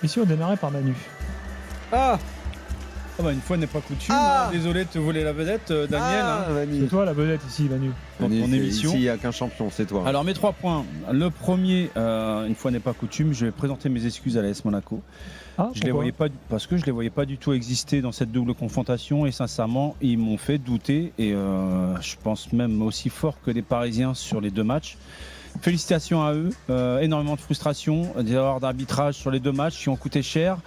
Et si on démarrait par Manu? Une fois n'est pas coutume. Désolé de te voler la vedette, Daniel. C'est toi la vedette ici, Manu. Dans ton émission. Ici, il n'y a qu'un champion, c'est toi. Alors mes 3 points. Le premier, une fois n'est pas coutume, je vais présenter mes excuses à l'AS Monaco. Je les voyais pas parce que je les voyais pas du tout exister dans cette double confrontation et sincèrement ils m'ont fait douter et je pense même aussi fort que les Parisiens sur les 2 matchs. Félicitations à eux, énormément de frustration, des erreurs d'arbitrage sur les 2 matchs qui ont coûté cher.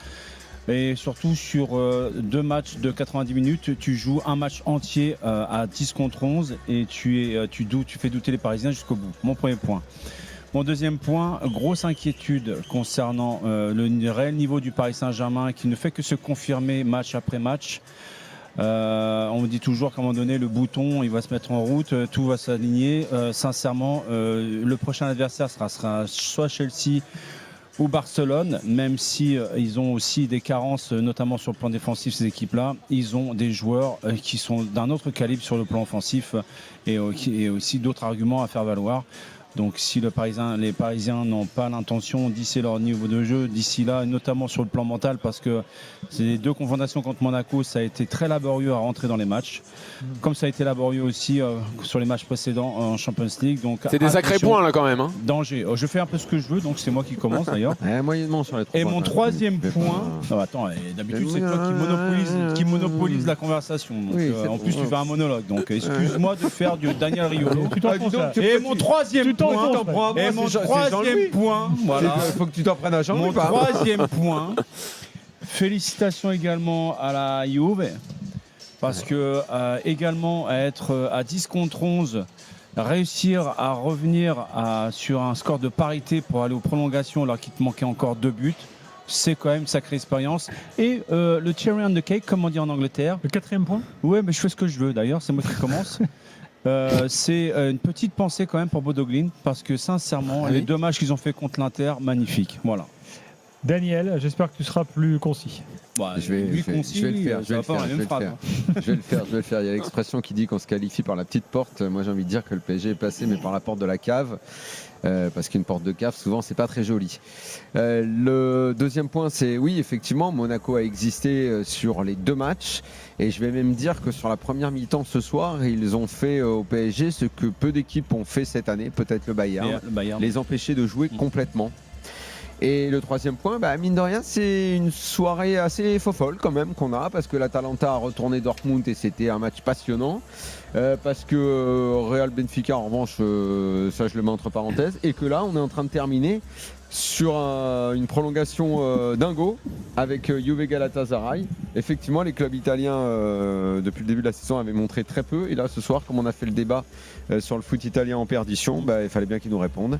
Et surtout sur 2 matchs de 90 minutes, tu joues un match entier à 10 contre 11 et tu fais douter les Parisiens jusqu'au bout. Mon premier point. Mon deuxième point, grosse inquiétude concernant le réel niveau du Paris Saint-Germain qui ne fait que se confirmer match après match. On me dit toujours qu'à un moment donné, le bouton, il va se mettre en route, tout va s'aligner. Sincèrement, le prochain adversaire sera soit Chelsea ou Barcelone, même si ils ont aussi des carences, notamment sur le plan défensif, ces équipes-là. Ils ont des joueurs qui sont d'un autre calibre sur le plan offensif et aussi d'autres arguments à faire valoir. Donc si les Parisiens n'ont pas l'intention d'hisser leur niveau de jeu d'ici là, notamment sur le plan mental, parce que c'est les 2 confrontations contre Monaco, ça a été très laborieux à rentrer dans les matchs, comme ça a été laborieux aussi sur les matchs précédents en Champions League. Donc c'est des sacrés points là quand même. Danger. Je fais un peu ce que je veux, donc c'est moi qui commence d'ailleurs. Moyennement sur les 3 Et mon troisième point. D'habitude c'est toi qui monopolise la conversation. Donc, en plus tu fais un monologue, donc excuse-moi de faire du Daniel Riolo. Et mon troisième point. Et mon troisième point, voilà. Il faut que tu t'en prennes à Jean-Louis. Mon troisième point. Félicitations également à la Juve parce que également être à 10 contre 11, réussir à revenir sur un score de parité pour aller aux prolongations alors qu'il te manquait encore 2 buts. C'est quand même une sacrée expérience. Et le cherry on the cake, comme on dit en Angleterre. Le 4e point. Ouais, mais je fais ce que je veux d'ailleurs, c'est moi qui commence. C'est une petite pensée quand même pour Bodo Glimt parce que sincèrement, les 2 matchs qu'ils ont fait contre l'Inter, magnifique. Voilà. Daniel, j'espère que tu seras plus concis. Je vais le faire. Je vais le faire. Il y a l'expression qui dit qu'on se qualifie par la petite porte. Moi, j'ai envie de dire que le PSG est passé, mais par la porte de la cave. Parce qu'une porte de cave, souvent, c'est pas très joli. Le deuxième point, c'est oui, effectivement, Monaco a existé sur les 2 matchs. Et je vais même dire que sur la première mi-temps ce soir, ils ont fait au PSG ce que peu d'équipes ont fait cette année, peut-être le Bayern, les empêcher de jouer complètement. Et le troisième point, mine de rien, c'est une soirée assez fofolle quand même qu'on a, parce que l'Atalanta a retourné Dortmund et c'était un match passionnant. Parce que Real Benfica, en revanche, ça je le mets entre parenthèses, et que là, on est en train de terminer sur une prolongation dingo avec Juve Galatasaray. Effectivement, les clubs italiens, depuis le début de la saison, avaient montré très peu. Et là, ce soir, comme on a fait le débat sur le foot italien en perdition, il fallait bien qu'ils nous répondent.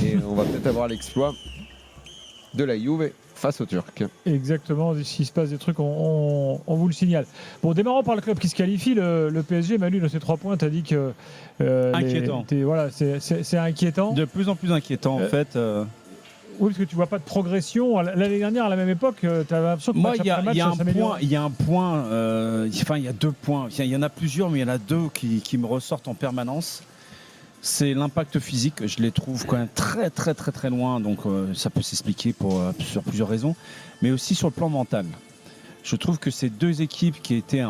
Et on va peut-être avoir l'exploit de la Juve face aux Turcs. Exactement, s'il se passe des trucs, on vous le signale. Bon, démarrons par le club qui se qualifie, le PSG. Manu, dans ces 3 points, tu as dit que... inquiétant. C'est inquiétant. De plus en plus inquiétant, en fait. Oui, parce que tu vois pas de progression. L'année dernière, à la même époque, tu avais l'impression que match après match, ça s'améliore. Il y a un point, il y a 2 points. Il y en a plusieurs, mais il y en a 2 qui me ressortent en permanence. C'est l'impact physique, je les trouve quand même très très très très loin, donc ça peut s'expliquer sur plusieurs raisons, mais aussi sur le plan mental. Je trouve que ces 2 équipes qui étaient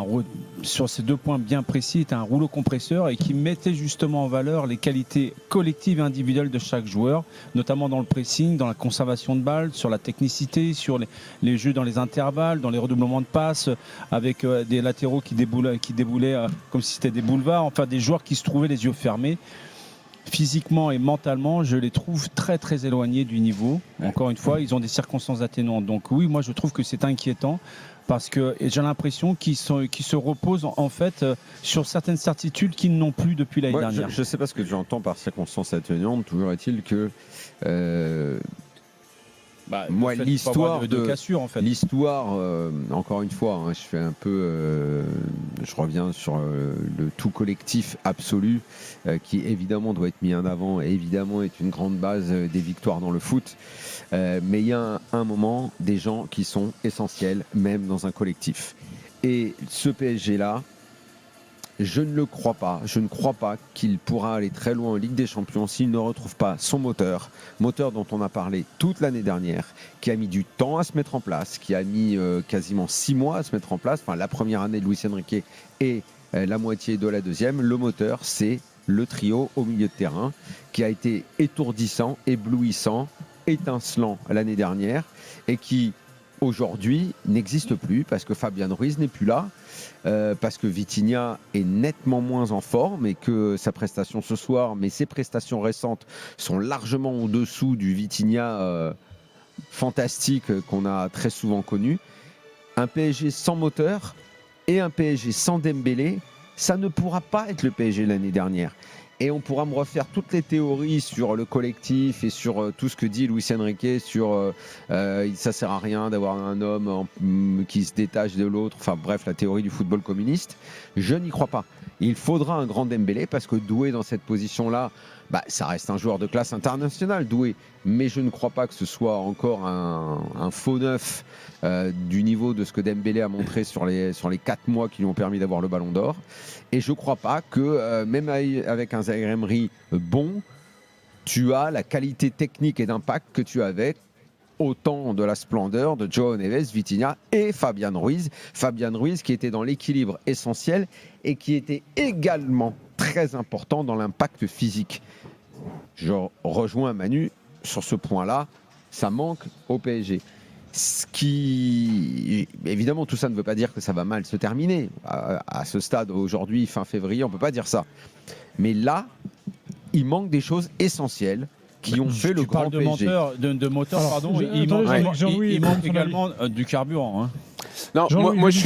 sur ces 2 points bien précis étaient un rouleau compresseur et qui mettaient justement en valeur les qualités collectives et individuelles de chaque joueur, notamment dans le pressing, dans la conservation de balles, sur la technicité, sur les jeux dans les intervalles, dans les redoublements de passes, avec des latéraux qui déboulaient comme si c'était des boulevards, enfin des joueurs qui se trouvaient les yeux fermés. Physiquement et mentalement, je les trouve très très éloignés du niveau. Encore une fois, ils ont des circonstances atténuantes. Donc oui, moi je trouve que c'est inquiétant parce que j'ai l'impression qu'ils se reposent en fait sur certaines certitudes qu'ils n'ont plus depuis l'année dernière. Je ne sais pas ce que j'entends par circonstances atténuantes. Toujours est-il que moi, l'histoire de cassure, en fait. L'histoire, encore une fois, je fais un peu, je reviens sur le tout collectif absolu, qui évidemment doit être mis en avant, et évidemment est une grande base des victoires dans le foot. Mais il y a un moment, des gens qui sont essentiels, même dans un collectif. Et ce PSG-là, Je ne le crois pas. Je ne crois pas qu'il pourra aller très loin en Ligue des Champions s'il ne retrouve pas son moteur dont on a parlé toute l'année dernière, qui a mis du temps à se mettre en place, qui a mis quasiment 6 mois à se mettre en place. Enfin, la première année de Luis Enrique et la moitié de la deuxième. Le moteur, c'est le trio au milieu de terrain qui a été étourdissant, éblouissant, étincelant l'année dernière et qui aujourd'hui n'existe plus parce que Fabian Ruiz n'est plus là, parce que Vitinha est nettement moins en forme et que sa prestation ce soir, mais ses prestations récentes sont largement au-dessous du Vitinha fantastique qu'on a très souvent connu. Un PSG sans moteur et un PSG sans Dembélé, ça ne pourra pas être le PSG l'année dernière. Et on pourra me refaire toutes les théories sur le collectif et sur tout ce que dit Luis Enrique sur ça sert à rien d'avoir un homme qui se détache de l'autre. Enfin bref, la théorie du football communiste. Je n'y crois pas. Il faudra un grand Dembélé parce que Doué dans cette position-là, ça reste un joueur de classe internationale, Doué. Mais je ne crois pas que ce soit encore un faux neuf du niveau de ce que Dembélé a montré sur les 4 mois qui lui ont permis d'avoir le Ballon d'Or. Et je ne crois pas que, même avec un Zaïre Emery bon, tu as la qualité technique et d'impact que tu avais au temps de la splendeur de João Neves, Vitinha et Fabian Ruiz. Fabian Ruiz qui était dans l'équilibre essentiel et qui était également très important dans l'impact physique. Je rejoins Manu sur ce point-là, ça manque au PSG. Ce qui, évidemment, tout ça ne veut pas dire que ça va mal se terminer. À ce stade, aujourd'hui, fin février, on ne peut pas dire ça. Mais là, il manque des choses essentielles qui ont fait le grand PSG. De moteur, pardon, il manque également du carburant. Non, moi je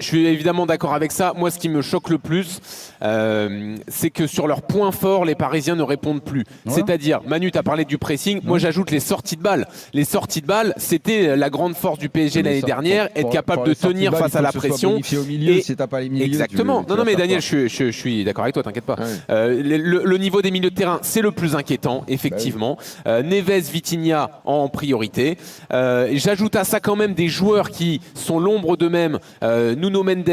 suis évidemment d'accord avec ça. Moi, ce qui me choque le plus, c'est que sur leurs points forts, les Parisiens ne répondent plus. Ouais. C'est-à-dire, Manu, tu as parlé du pressing. Moi, j'ajoute les sorties de balles. Les sorties de balles, c'était la grande force du PSG l'année dernière, être capable de tenir face à la pression. Au milieu, si t'as pas les milieux, exactement. Non, mais Daniel, je suis d'accord avec toi, t'inquiète pas. Ouais. Le niveau des milieux de terrain, c'est le plus inquiétant, effectivement. Neves, Vitinha en priorité. J'ajoute à ça quand même des joueurs qui sont l'ombre d'eux-mêmes, Nuno Mendes,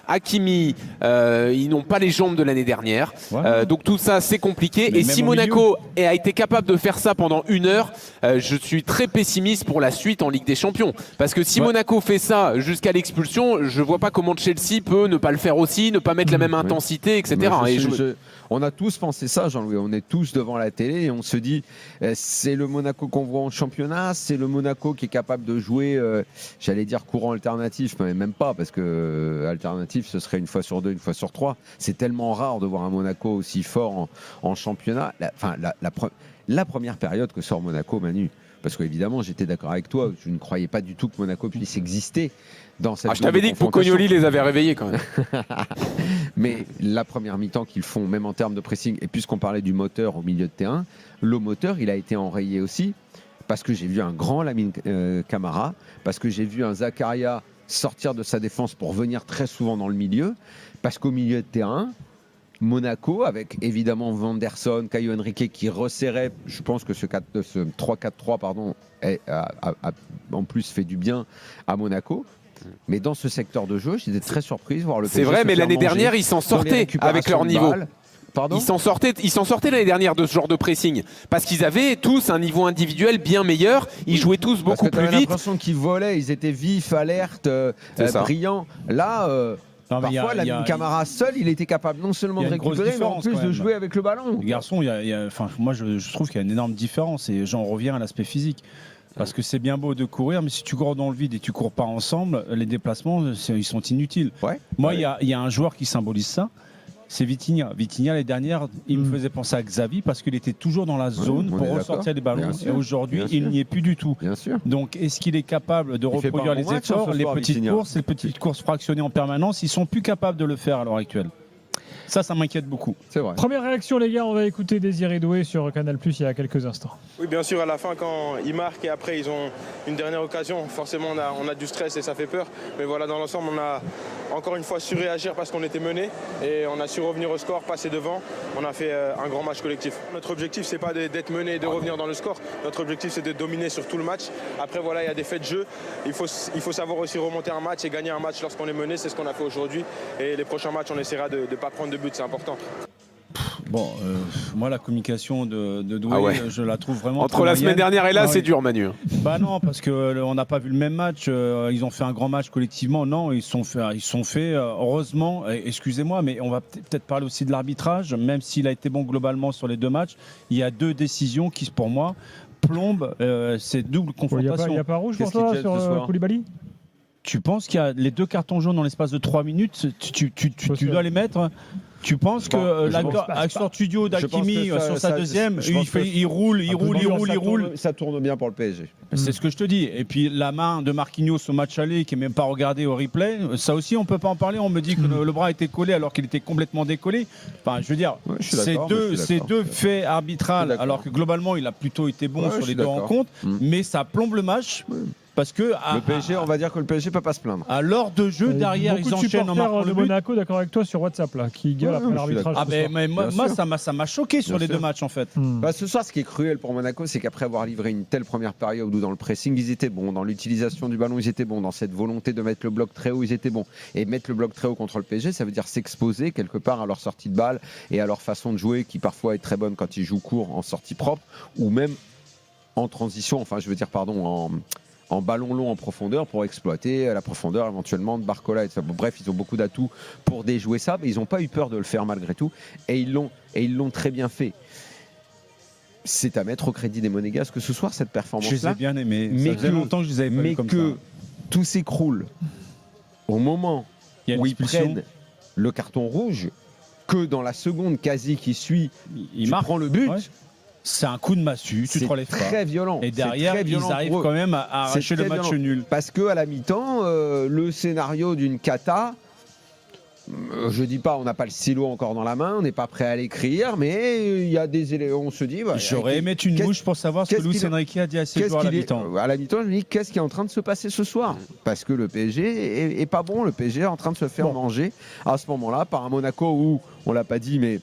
Hakimi, ils n'ont pas les jambes de l'année dernière. Ouais. Donc tout ça, c'est compliqué. Mais et si Monaco a été capable de faire ça pendant 1 heure, je suis très pessimiste pour la suite en Ligue des Champions. Parce que si Monaco fait ça jusqu'à l'expulsion, je ne vois pas comment Chelsea peut ne pas le faire aussi, ne pas mettre la même intensité, etc. On a tous pensé ça, Jean-Louis. On est tous devant la télé et on se dit c'est le Monaco qu'on voit en championnat, c'est le Monaco qui est capable de jouer, j'allais dire courant alternatif, mais même pas, parce que alternatif, ce serait 1 fois sur 2, 1 fois sur 3. C'est tellement rare de voir un Monaco aussi fort en championnat. La première période que sort Monaco, Manu, parce qu'évidemment, j'étais d'accord avec toi, je ne croyais pas du tout que Monaco puisse exister dans cette je t'avais dit que Pocognoli les avait réveillés quand même. Mais la première mi-temps qu'ils font, même en termes de pressing, et puisqu'on parlait du moteur au milieu de terrain, le moteur, il a été enrayé aussi, parce que j'ai vu un grand Lamine Camara, parce que j'ai vu un Zakaria sortir de sa défense pour venir très souvent dans le milieu, parce qu'au milieu de terrain, Monaco, avec évidemment Vanderson, Caio Henrique qui resserrait, je pense que ce 3-4-3 a en plus fait du bien à Monaco. Mais dans ce secteur de jeu, j'étais très surpris de voir le PSG. C'est vrai, mais l'année dernière, ils s'en sortaient avec leur niveau. Pardon ? Ils s'en sortaient l'année dernière de ce genre de pressing parce qu'ils avaient tous un niveau individuel bien meilleur. Ils jouaient tous beaucoup plus vite. J'ai l'impression qu'ils volaient, ils étaient vifs, alertes, brillants. Là. Parfois, Lamine Camara seul, il était capable non seulement de récupérer, mais en plus de jouer avec le ballon. Les garçons, moi je trouve qu'il y a une énorme différence et j'en reviens à l'aspect physique. Parce que c'est bien beau de courir, mais si tu cours dans le vide et tu cours pas ensemble, les déplacements, ils sont inutiles. Ouais. Moi, il y a un joueur qui symbolise ça, c'est Vitinha. Vitinha, l'année dernière, il me faisait penser à Xavi parce qu'il était toujours dans la zone pour ressortir les ballons. Et aujourd'hui, il n'y est plus du tout. Bien sûr. Donc, est-ce qu'il est capable de reproduire les efforts, les petites courses fractionnées en permanence? Ils sont plus capables de le faire à l'heure actuelle. Ça m'inquiète beaucoup. C'est vrai. Première réaction, les gars, on va écouter Désiré Doué sur Canal+ il y a quelques instants. Oui, bien sûr, à la fin, quand ils marquent et après ils ont une dernière occasion, forcément on a du stress et ça fait peur. Mais voilà, dans l'ensemble, on a encore une fois su réagir parce qu'on était mené et on a su revenir au score, passer devant. On a fait un grand match collectif. Notre objectif, c'est pas d'être mené et de revenir dans le score. Notre objectif, c'est de dominer sur tout le match. Après, voilà, il y a des faits de jeu. Il faut savoir aussi remonter un match et gagner un match lorsqu'on est mené. C'est ce qu'on a fait aujourd'hui. Et les prochains matchs, on essaiera de ne pas prendre de but, c'est important. Bon, moi, la communication de Doué, je la trouve vraiment. Entre la semaine dernière et là, c'est dur, Manu. Bah non, parce qu'on n'a pas vu le même match. Ils ont fait un grand match collectivement. Non, ils sont fait heureusement, excusez-moi, mais on va peut-être parler aussi de l'arbitrage, même s'il a été bon globalement sur les 2 matchs. Il y a 2 décisions qui, pour moi, plombent ces doubles confrontations. Il n'y a pas rouge pour toi sur Koulibaly ? Tu penses qu'il y a les 2 cartons jaunes dans l'espace de 3 minutes, tu dois les mettre? Tu penses que l'action studio d'Hakimi sur sa deuxième, il roule. Ça tourne bien pour le PSG. C'est ce que je te dis. Et puis la main de Marquinhos au match aller, qui n'est même pas regardé au replay, ça aussi on peut pas en parler. On me dit que le bras était collé alors qu'il était complètement décollé. Enfin, je veux dire, ces deux faits arbitrales, alors que globalement il a plutôt été bon sur les 2 rencontres, mais ça plombe le match. Parce que le PSG, on va dire que le PSG peut pas se plaindre. À l'heure de jeu, derrière, ils enchaînent en marquant le but. Monaco, d'accord avec toi sur WhatsApp, là, qui gueule après l'arbitrage. Mais moi, ça m'a choqué sur les 2 matchs, en fait. Ce soir, ce qui est cruel pour Monaco, c'est qu'après avoir livré une telle première période où dans le pressing, ils étaient bons, dans l'utilisation du ballon, ils étaient bons, dans cette volonté de mettre le bloc très haut, ils étaient bons. Et mettre le bloc très haut contre le PSG, ça veut dire s'exposer quelque part à leur sortie de balle et à leur façon de jouer, qui parfois est très bonne quand ils jouent court en sortie propre, ou même en transition, en ballon long en profondeur pour exploiter la profondeur éventuellement de Barcola. Bref, ils ont beaucoup d'atouts pour déjouer ça, mais ils n'ont pas eu peur de le faire malgré tout. Et ils l'ont très bien fait. C'est à mettre au crédit des Monégasques que ce soir, cette performance-là. Je les ai bien aimés. Ça faisait longtemps que je les avais pas vus comme ça. Mais que tout s'écroule au moment où ils prennent le carton rouge, que dans la seconde quasi qui suit, il prend le but. Ouais. C'est un coup de massue, tu te relèves pas. C'est très violent. Et derrière, ils arrivent quand même à arracher le match nul. Parce qu'à la mi-temps, le scénario d'une cata, je dis pas, on n'a pas le stylo encore dans la main, on n'est pas prêt à l'écrire, mais il y a des éléments, on se dit... J'aurais aimé une mouche pour savoir ce que Luis Enrique a dit à ses joueurs à la mi-temps. À la mi-temps, je me dis, qu'est-ce qui est en train de se passer ce soir? Parce que le PSG est pas bon, le PSG est en train de se faire manger à ce moment-là par un Monaco où, on l'a pas dit, mais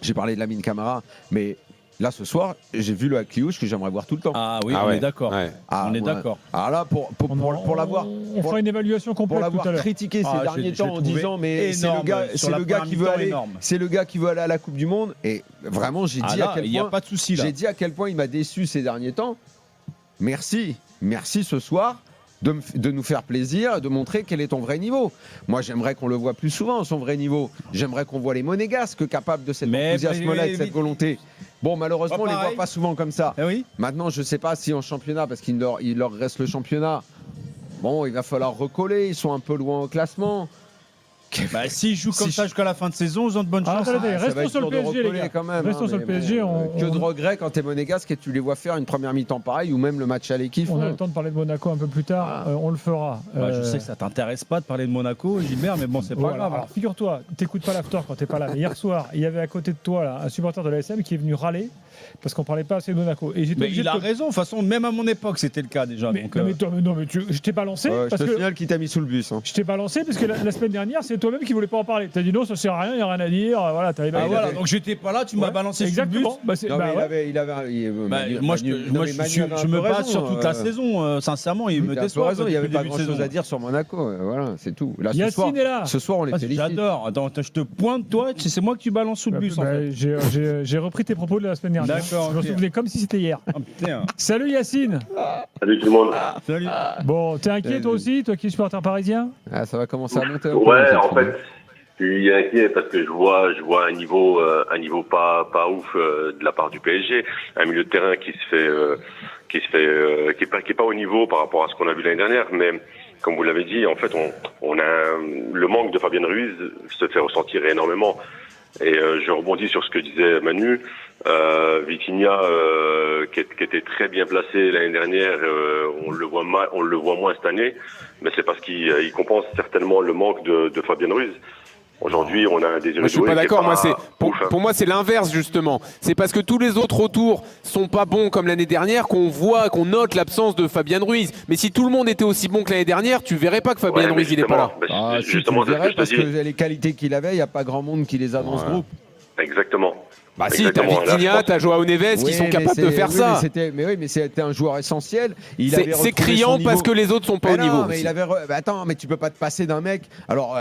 j'ai parlé de Lamine Camara, mais... Là, ce soir, j'ai vu le Hakliouche que j'aimerais voir tout le temps. On est d'accord. Ouais. On est d'accord. Alors là, pour l'avoir... On fera une évaluation complète tout à l'heure. Pour l'avoir critiqué ces derniers temps en disant mais c'est le gars qui veut aller... C'est le gars qui veut aller à la Coupe du Monde. Et vraiment, j'ai dit à quel point... Il n'y a pas de souci là. J'ai dit à quel point il m'a déçu ces derniers temps. Merci ce soir de nous faire plaisir, de montrer quel est ton vrai niveau. Moi, j'aimerais qu'on le voit plus souvent, son vrai niveau. J'aimerais qu'on voit les Monégasques capables de cet enthousiasme-là et de cette volonté. Bon, malheureusement, on ne les voit pas souvent comme ça. Oui. Maintenant, je ne sais pas si en championnat, parce qu'il leur reste le championnat, bon, il va falloir recoller. Ils sont un peu loin au classement. S'ils jouent comme ça jusqu'à la fin de saison, ils ont de bonnes chances. Restons sur le PSG, les gars. Quand même, restons sur le PSG. Que de regrets quand t'es monégasque et tu les vois faire une première mi-temps pareille ou même le match à l'équipe. On a le temps de parler de Monaco un peu plus tard. On le fera. Je sais que ça t'intéresse pas de parler de Monaco, Gilbert, mais bon, c'est pas grave. Alors, figure-toi, t'écoutes pas l'after quand t'es pas là. Mais hier soir, il y avait à côté de toi là, un supporter de l'ASM qui est venu râler parce qu'on parlait pas assez de Monaco. Et mais il a raison. De toute façon, même à mon époque, c'était le cas déjà. Je t'ai pas lancé. Je te signale qu'il t'a mis sous le bus. Je t'ai pas lancé parce que la semaine dernière, c'est toi-même qui voulais pas en parler. T'as dit non, ça sert à rien, il n'y a rien à dire. Voilà, donc j'étais pas là, tu m'as balancé exactement. Sur le bus. Moi, je me base sur toute la saison. Sincèrement, il me déçoit. Il n'y avait pas grand-chose à dire sur Monaco. Voilà, c'est tout. Yacine est là. Ce soir, on les félicite. J'adore. Attends, je te pointe, toi. C'est moi que tu balances sous le bus. J'ai repris tes propos de la semaine dernière. D'accord. Je me souvenais comme si c'était hier. Salut Yacine. Salut tout le monde. Salut. Bon, t'es inquiet toi aussi, toi qui es supporter parisien? Ça va commencer à monter. Ouais, en fait, je suis inquiet parce que je vois un niveau pas ouf de la part du PSG, un milieu de terrain qui est pas au niveau par rapport à ce qu'on a vu l'année dernière, mais comme vous l'avez dit, en fait, on a le manque de Fabien Ruiz se fait ressentir énormément. Et je rebondis sur ce que disait Manu. Vitinha, qui était très bien placé l'année dernière, on le voit moins cette année, mais c'est parce qu'il compense certainement le manque de Fabien Ruiz. Aujourd'hui, on a un Désiré Doué. Moi, je suis pas d'accord. Moi, pour moi, c'est l'inverse justement. C'est parce que tous les autres autour sont pas bons comme l'année dernière qu'on note l'absence de Fabien Ruiz. Mais si tout le monde était aussi bon que l'année dernière, tu verrais pas que Fabien Ruiz il est pas là. Justement, tu verrais parce que les qualités qu'il avait, il n'y a pas grand monde qui les a dans ce groupe. Exactement. Bah si, t'as Vitinha, t'as Joao Neves qui sont capables de faire ça. Mais c'était un joueur essentiel. C'est criant parce que les autres sont pas au niveau. Mais attends, mais tu peux pas te passer d'un mec. Alors,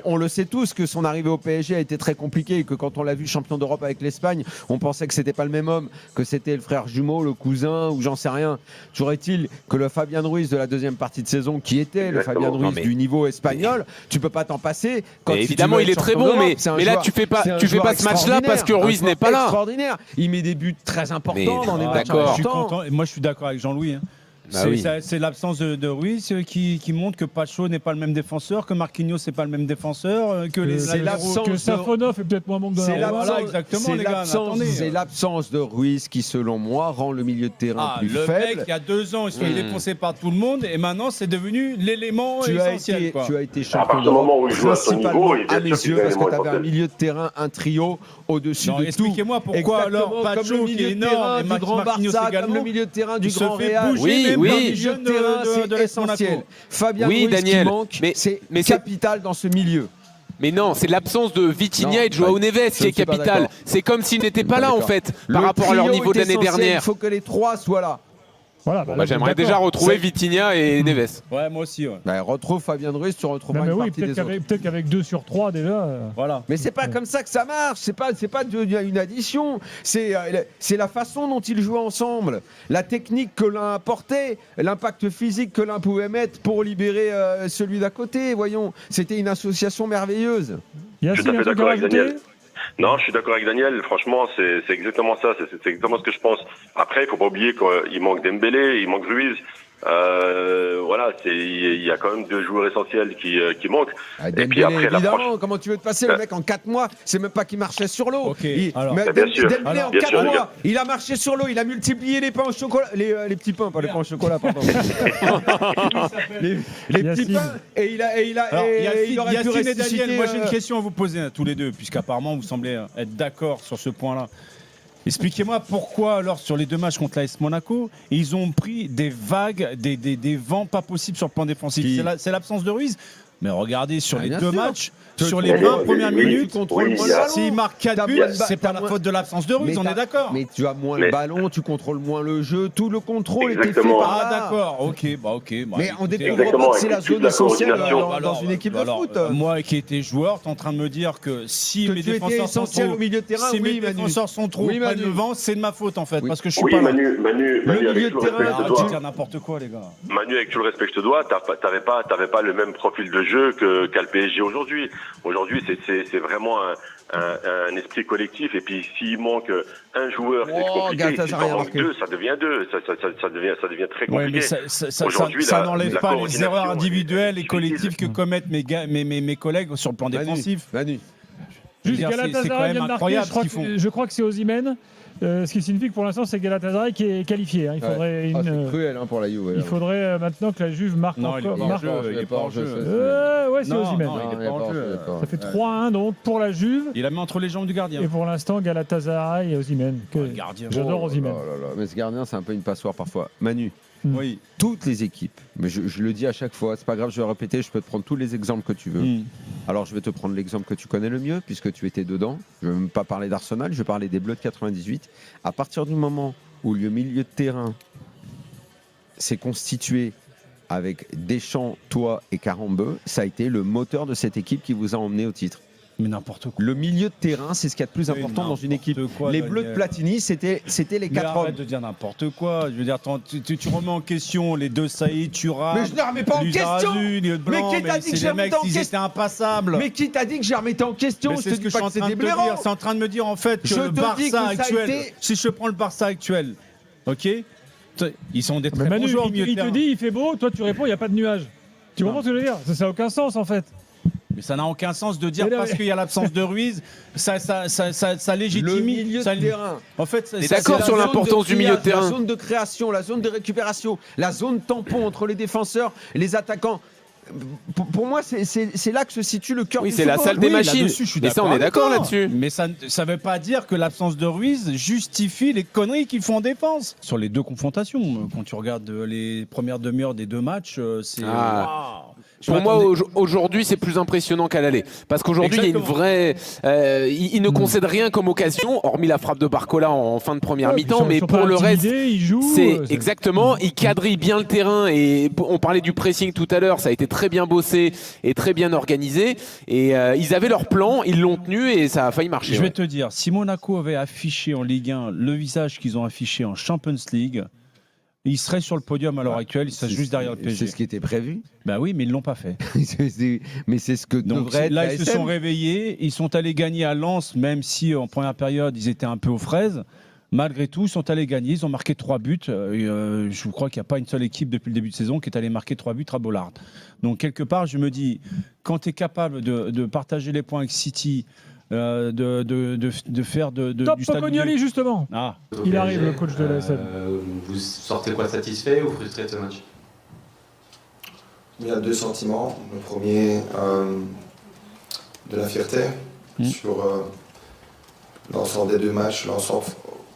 on le sait tous que son arrivée au PSG a été très compliquée et que quand on l'a vu champion d'Europe avec l'Espagne, on pensait que c'était pas le même homme, que c'était le frère jumeau, le cousin ou j'en sais rien. Toujours est-il que le Fabien Ruiz de la deuxième partie de saison, qui était le Fabien Ruiz du niveau espagnol, tu peux pas t'en passer. Évidemment, il est très bon, mais là tu fais pas ce match-là parce que Ruiz n'est pas là. Extraordinaire. Il met des buts très importants dans des matchs importants. Moi, je suis d'accord avec Jean-Louis. C'est l'absence de Ruiz qui montre que Pacho n'est pas le même défenseur, que Marquinhos n'est pas le même défenseur, que Safonov est peut-être moins bon que Donnarumma. Voilà, exactement, les gars. C'est l'absence de Ruiz qui, selon moi, rend le milieu de terrain plus faible. Le mec, il y a 2 ans, il se fait défoncer par tout le monde et maintenant, c'est devenu l'élément essentiel. Tu as été champion d'Europe principalement à mes yeux parce que tu avais un milieu de terrain, un trio au-dessus de tout. Expliquez-moi pourquoi alors Pacho qui est énorme et Marquinhos également, comme le milieu de terrain du Grand Real. Oui, c'est essentiel. Fabien Ruiz qui manque, c'est capital dans ce milieu. Mais non, c'est l'absence de Vitinha et de Joao Neves qui est capital. C'est comme s'ils n'étaient pas là en fait, par rapport à leur niveau de l'année dernière. Il faut que les 3 soient là. Voilà, j'aimerais déjà retrouver Vitinha et Neves. Ouais, moi aussi. Retrouve Fabien Ruiz, tu retrouveras une partie des autres. Peut-être qu'avec 2 sur 3 déjà. Voilà. Mais c'est pas comme ça que ça marche. C'est pas une addition. C'est la façon dont ils jouaient ensemble, la technique que l'un apportait, l'impact physique que l'un pouvait mettre pour libérer celui d'à côté. Voyons, c'était une association merveilleuse. Je suis tout à fait d'accord avec Daniel. Non, je suis d'accord avec Daniel. Franchement, c'est exactement ça. C'est exactement ce que je pense. Après, il faut pas oublier qu'il manque Dembélé, il manque Ruiz. Voilà, il y a quand même 2 joueurs essentiels qui manquent. Et puis après, évidemment, comment tu veux te passer le mec en 4 mois? C'est même pas qu'il marchait sur l'eau. Bien sûr. Dembélé en 4 mois, il a marché sur l'eau, il a multiplié les pains au chocolat, les petits pains, pas les pains au chocolat, pardon. les petits pains et il aurait pu ressusciter. Daniel, moi j'ai une question à vous poser à tous les deux, puisqu'apparemment vous semblez être d'accord sur ce point-là. Expliquez-moi pourquoi, alors, sur les 2 matchs contre l'AS Monaco, ils ont pris des vagues, des vents pas possibles sur le plan défensif. C'est l'absence de Ruiz. Mais regardez, sur les 2 matchs, sur les 20 premières minutes, s'il marque 4 buts, c'est pas la faute de l'absence de Ruiz, on est d'accord. Mais tu as moins le ballon, tu contrôles moins le jeu, tout le contrôle était fait par là. Ah d'accord, ok. Mais on découvre pas que c'est la zone essentielle dans une équipe de foot. Moi qui étais joueur, t'es en train de me dire que si mes défenseurs sont trop, au milieu de terrain, mes défenseurs sont trop près de vent, c'est de ma faute en fait, parce que je suis pas là. Manu, avec tout le respect que je te dois. N'importe quoi les gars. Manu, avec tout le respect que je te dois, t'avais pas le même profil de jeu qu'a le PSG aujourd'hui. Aujourd'hui, c'est vraiment un esprit collectif. Et puis, s'il manque un joueur, c'est compliqué. S'il en manque 2, ça devient 2. Ça devient très compliqué. Ouais, mais ça n'enlève pas les erreurs individuelles et collectives que commettent mes collègues sur le plan défensif. Manu. Juste Galatasaray vient de marquer, je crois que c'est Osimhen. Ce qui signifie que pour l'instant c'est Galatasaray qui est qualifié. Il faudrait c'est cruel pour la Juve. Il faudrait maintenant que la Juve marque encore. Il est pas en jeu. Ouais, c'est Osimhen. Ça fait 3-1 donc pour la Juve. Il la met entre les jambes du gardien. Et pour l'instant Galatasaray et Osimhen. J'adore Osimhen. Mais ce gardien c'est un peu une passoire parfois. Manu. Oui. Toutes les équipes, mais je le dis à chaque fois, c'est pas grave, je vais le répéter, je peux te prendre tous les exemples que tu veux. Alors je vais te prendre l'exemple que tu connais le mieux, puisque tu étais dedans. Je ne vais même pas parler d'Arsenal, je vais parler des Bleus de 98. À partir du moment où le milieu de terrain s'est constitué avec Deschamps, toi et Karambeu, ça a été le moteur de cette équipe qui vous a emmené au titre. Mais n'importe quoi. Le milieu de terrain, c'est ce qu'il y a de plus important dans une équipe. Les Bleus de Platini, c'était les 4 hommes. Arrête de dire n'importe quoi. Je veux dire, tu remets en question les 2 Saïd, Thuram. Mais je ne les remets pas en question. Mais qui t'a dit que je les remettais en question? Ils étaient impassables. Mais qui t'a dit que je les remettais en question? C'est ce que je suis en train de te dire. C'est en train de me dire en fait que le Barça actuel. Si je prends le Barça actuel, ok, ils sont des très bons joueurs au milieu de terrain. Il te dit, il fait beau. Toi, tu réponds, il n'y a pas de nuages. Tu comprends ce que je veux dire? Ça n'a aucun sens en fait. Mais ça n'a aucun sens de dire parce qu'il y a l'absence de Ruiz, ça légitime le milieu de terrain. En fait, c'est d'accord sur l'importance du milieu de terrain. La zone de création, la zone de récupération, la zone tampon entre les défenseurs et les attaquants. pour moi, c'est là que se situe le cœur du c'est la football. salle des machines. Mais ça, on est d'accord là-dessus. Mais ça ne veut pas dire que l'absence de Ruiz justifie les conneries qu'ils font en défense. Sur les deux confrontations, quand tu regardes les premières demi-heures des deux matchs, c'est... Pour moi, aujourd'hui, c'est plus impressionnant qu'à l'aller. Parce qu'aujourd'hui, il y a une vraie... il ne concède rien comme occasion, hormis la frappe de Barcola en fin de première mi-temps. Mais pour le reste, c'est exactement... Il quadrille bien le terrain. Et on parlait du pressing tout à l'heure. Ça a été très bien bossé et très bien organisé. Et ils avaient leur plan, ils l'ont tenu et ça a failli marcher. Je vais te dire, si Monaco avait affiché en Ligue 1 le visage qu'ils ont affiché en Champions League... Ils seraient sur le podium à l'heure actuelle, ils seraient juste derrière le PSG. C'est ce qui était prévu. Ben oui, mais ils ne l'ont pas fait. Mais c'est ce que devrait être là, ils se sont réveillés, ils sont allés gagner à Lens, même si en première période, ils étaient un peu aux fraises. Malgré tout, ils sont allés gagner, ils ont marqué 3 buts. Je crois qu'il n'y a pas une seule équipe depuis le début de saison qui est allée marquer 3 buts à Bollard. Donc quelque part, je me dis, quand tu es capable de partager les points avec City, de faire Top du stade Pocognoli, justement. Il arrive, le coach de l'ASM. Vous sortez quoi, satisfait ou frustré de ce match? Il y a 2 sentiments. Le premier, de la fierté sur l'ensemble des 2 matchs, l'ensemble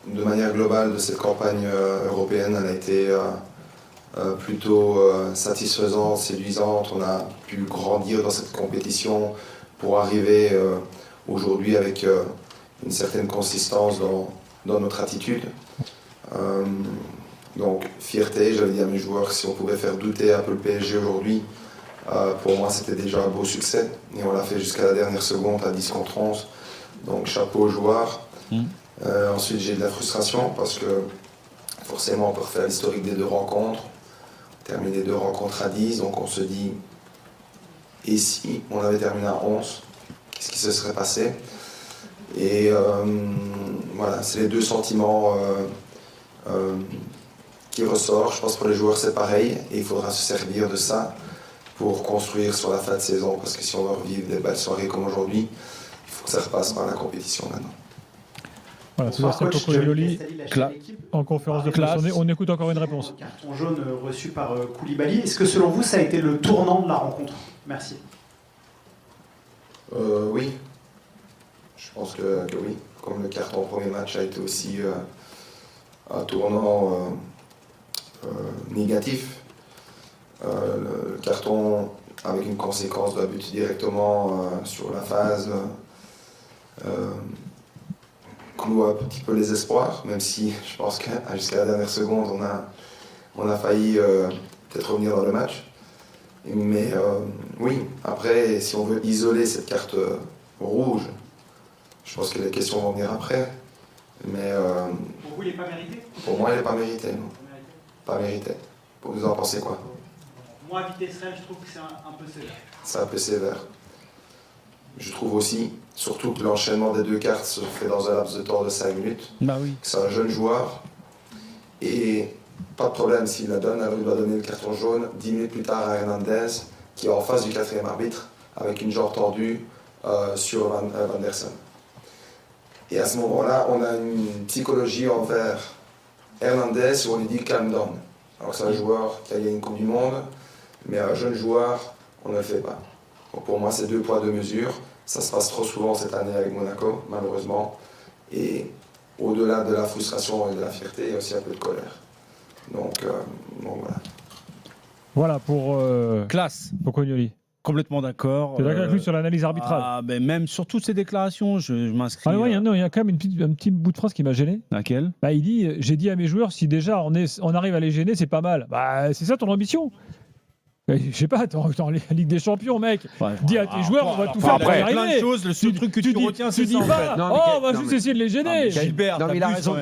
de manière globale de cette campagne européenne. Elle a été plutôt satisfaisante, séduisante. On a pu grandir dans cette compétition pour arriver aujourd'hui avec une certaine consistance dans notre attitude. Donc fierté, j'avais dit à mes joueurs, si on pouvait faire douter un peu le PSG aujourd'hui, pour moi c'était déjà un beau succès. Et on l'a fait jusqu'à la dernière seconde à 10 contre 11. Donc chapeau aux joueurs. Ensuite j'ai de la frustration parce que forcément on peut refaire l'historique des 2 rencontres. Terminer les 2 rencontres à 10, donc on se dit, et si on avait terminé à 11, qu'est-ce qui se serait passé? Et voilà, c'est les 2 sentiments qui ressortent. Je pense que pour les joueurs c'est pareil, et il faudra se servir de ça pour construire sur la fin de saison, parce que si on veut revivre des belles soirées comme aujourd'hui, il faut que ça repasse par la compétition maintenant. Voilà, Sébastien Pocognoli en conférence de presse. On écoute encore une réponse. Carton jaune reçu par Koulibaly. Est-ce que selon vous, ça a été le tournant de la rencontre? Merci. Oui, je pense que oui. Comme le carton au premier match a été aussi un tournant négatif. Le carton avec une conséquence de but directement sur la phase cloue un petit peu les espoirs, même si je pense qu'à jusqu'à la dernière seconde, on a failli peut-être revenir dans le match. Mais oui, après, si on veut isoler cette carte rouge, je pense que les questions vont venir après. Mais pour vous, il n'est pas mérité? Pour moi, il n'est pas mérité, non. Pas mérité. Vous en pensez quoi? Moi, à vitesse réelle, je trouve que c'est un peu sévère. C'est un peu sévère. Je trouve aussi, surtout que l'enchaînement des 2 cartes se fait dans un laps de temps de 5 minutes. Bah oui. C'est un jeune joueur. Et pas de problème s'il la donne, alors il doit donner le carton jaune 10 minutes plus tard à Hernandez, qui est en face du 4e arbitre, avec une jambe tendue sur Van der Sar. Et à ce moment-là, on a une psychologie envers Hernandez où on lui dit calm down. Alors c'est un joueur qui a gagné une Coupe du Monde, mais un jeune joueur, on ne le fait pas. Donc pour moi, c'est 2 poids 2 mesures. Ça se passe trop souvent cette année avec Monaco, malheureusement. Et au-delà de la frustration et de la fierté, il y a aussi un peu de colère. Donc voilà. Voilà pour classe. Pocognoli. Complètement d'accord. Tu es d'accord avec lui sur l'analyse arbitrale? Même sur toutes ces déclarations, je m'inscris. Il y a quand même un petit bout de phrase qui m'a gêné. Laquelle? Il dit, j'ai dit à mes joueurs, si déjà on arrive à les gêner, c'est pas mal. C'est ça ton ambition? Je sais pas, t'es en Ligue des Champions, mec. Dis à tes joueurs, on va tout faire pour y arriver. Plein de choses, le seul truc que tu retiens, c'est ça, en fait. On va juste essayer de les gêner. Gilbert, non, mais il a raison.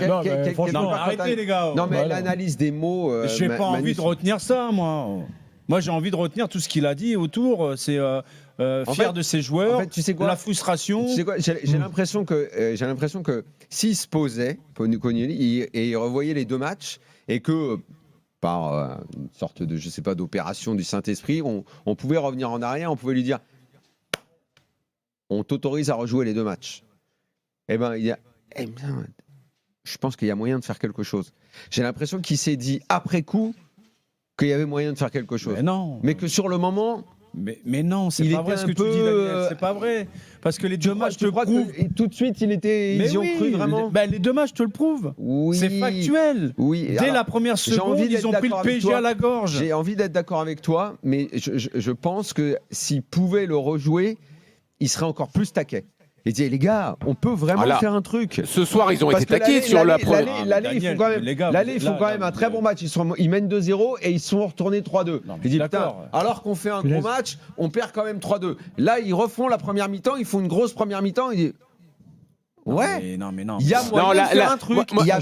Franchement, arrêtez, les gars. Non, mais l'analyse des mots. J'ai pas envie de retenir ça, moi. Moi, j'ai envie de retenir tout ce qu'il a dit autour. C'est fier de ses joueurs, en fait, tu sais quoi, la frustration. Tu sais quoi, j'ai l'impression que s'il se posait, Pocognoli, et il revoyait les 2 matchs, et que par une sorte de, je sais pas, d'opération du Saint-Esprit, on pouvait revenir en arrière, on pouvait lui dire on t'autorise à rejouer les 2 matchs. Eh ben, il y a, je pense qu'il y a moyen de faire quelque chose. J'ai l'impression qu'il s'est dit après coup qu'il y avait moyen de faire quelque chose. Mais non. Mais que sur le moment, Mais non, c'est pas vrai ce que tu dis, Daniel. C'est pas vrai. Parce que les deux matchs te prouvent. Tout de suite, ils y ont cru vraiment. Les deux matchs te le prouvent. Oui. C'est factuel. Oui. Dès la première seconde, ils ont pris le PSG à la gorge. J'ai envie d'être d'accord avec toi, mais je pense que s'ils pouvaient le rejouer, ils seraient encore plus taquets. Et dire les gars, on peut vraiment faire un truc. Ce soir, ils ont été taqués sur la première. L'aller, ils font quand même un très bon match. Ils mènent 2-0 et ils sont retournés 3-2. Je dis putain, alors qu'on fait un gros match, on perd quand même 3-2. Là, ils refont la première mi-temps, ils font une grosse première mi-temps. Ouais, non. Il y a moyen de faire un truc. Il y a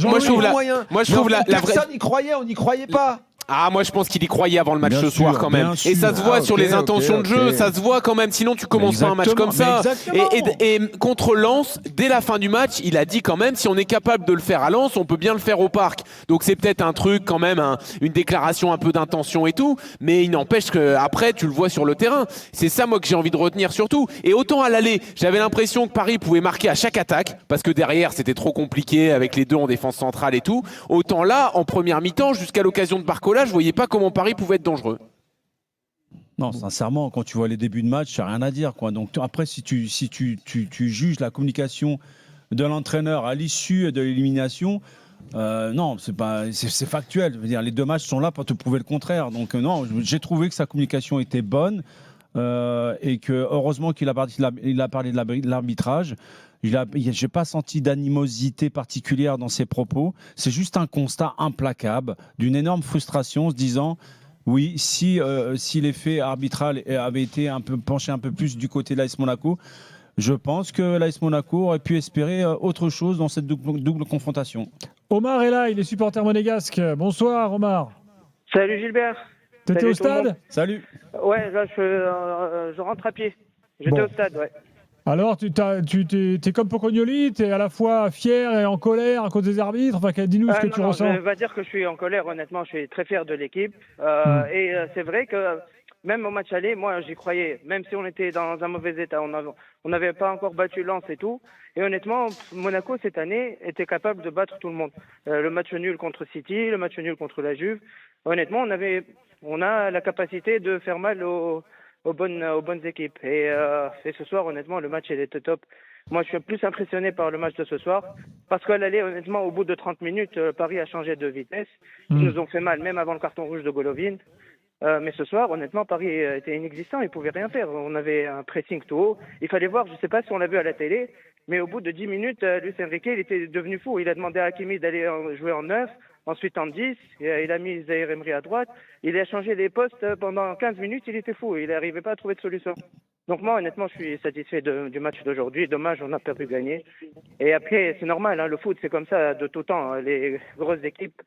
moyen. Moi, je trouve personne n'y croyait, on n'y croyait pas. Ah, moi je pense qu'il y croyait avant le match ce soir quand même. Et ça se voit sur les intentions de jeu, ça se voit quand même. Sinon, tu commences pas un match comme ça. Et contre Lens, dès la fin du match, il a dit quand même si on est capable de le faire à Lens, on peut bien le faire au Parc. Donc c'est peut-être un truc quand même, une déclaration un peu d'intention et tout. Mais il n'empêche qu'après, tu le vois sur le terrain. C'est ça, moi, que j'ai envie de retenir surtout. Et autant à l'aller, j'avais l'impression que Paris pouvait marquer à chaque attaque parce que derrière, c'était trop compliqué avec les deux en défense centrale et tout. Autant là, en première mi-temps, jusqu'à l'occasion de Barcola, je voyais pas comment Paris pouvait être dangereux. Non, sincèrement, quand tu vois les débuts de match, il n'y a rien à dire, quoi. Donc après, si tu juges la communication de l'entraîneur à l'issue de l'élimination, non, c'est factuel. Je veux dire, les deux matchs sont là pour te prouver le contraire. Donc non, j'ai trouvé que sa communication était bonne et que heureusement qu'il a parlé de l'arbitrage. Je n'ai pas senti d'animosité particulière dans ses propos. C'est juste un constat implacable d'une énorme frustration, se disant oui, si l'effet arbitral avait été penché un peu plus du côté de l'AS Monaco, je pense que l'AS Monaco aurait pu espérer autre chose dans cette double confrontation. Omar est là, il est supporter monégasque. Bonsoir Omar. Salut Gilbert. T'étais au stade ? Salut. Ouais, là je rentre à pied. J'étais au stade, ouais. Alors, tu es comme Pocognoli, tu es à la fois fier et en colère à cause des arbitres. Enfin, dis-nous ce que tu ressens. Je vais dire que je suis en colère, honnêtement. Je suis très fier de l'équipe. Et c'est vrai que même au match aller, moi, j'y croyais. Même si on était dans un mauvais état, on n'avait pas encore battu Lens et tout. Et honnêtement, Monaco, cette année, était capable de battre tout le monde. Le match nul contre City, le match nul contre la Juve. Honnêtement, on a la capacité de faire mal aux bonnes équipes. Et ce soir, honnêtement, le match il était top. Moi, je suis plus impressionné par le match de ce soir parce qu'à l'aller, honnêtement, au bout de 30 minutes, Paris a changé de vitesse. Ils nous ont fait mal, même avant le carton rouge de Golovin. Mais ce soir, honnêtement, Paris était inexistant. Ils ne pouvaient rien faire. On avait un pressing tout haut. Il fallait voir, je ne sais pas si on l'a vu à la télé, mais au bout de 10 minutes, Luis Enrique, il était devenu fou. Il a demandé à Hakimi d'aller jouer en 9. Ensuite en 10, il a mis Zaïre Emery à droite. Il a changé les postes pendant 15 minutes, il était fou. Il n'arrivait pas à trouver de solution. Donc moi, honnêtement, je suis satisfait du match d'aujourd'hui. Dommage, on n'a pas pu gagner. Et après, c'est normal, hein, le foot, c'est comme ça de tout temps. Les grosses équipes,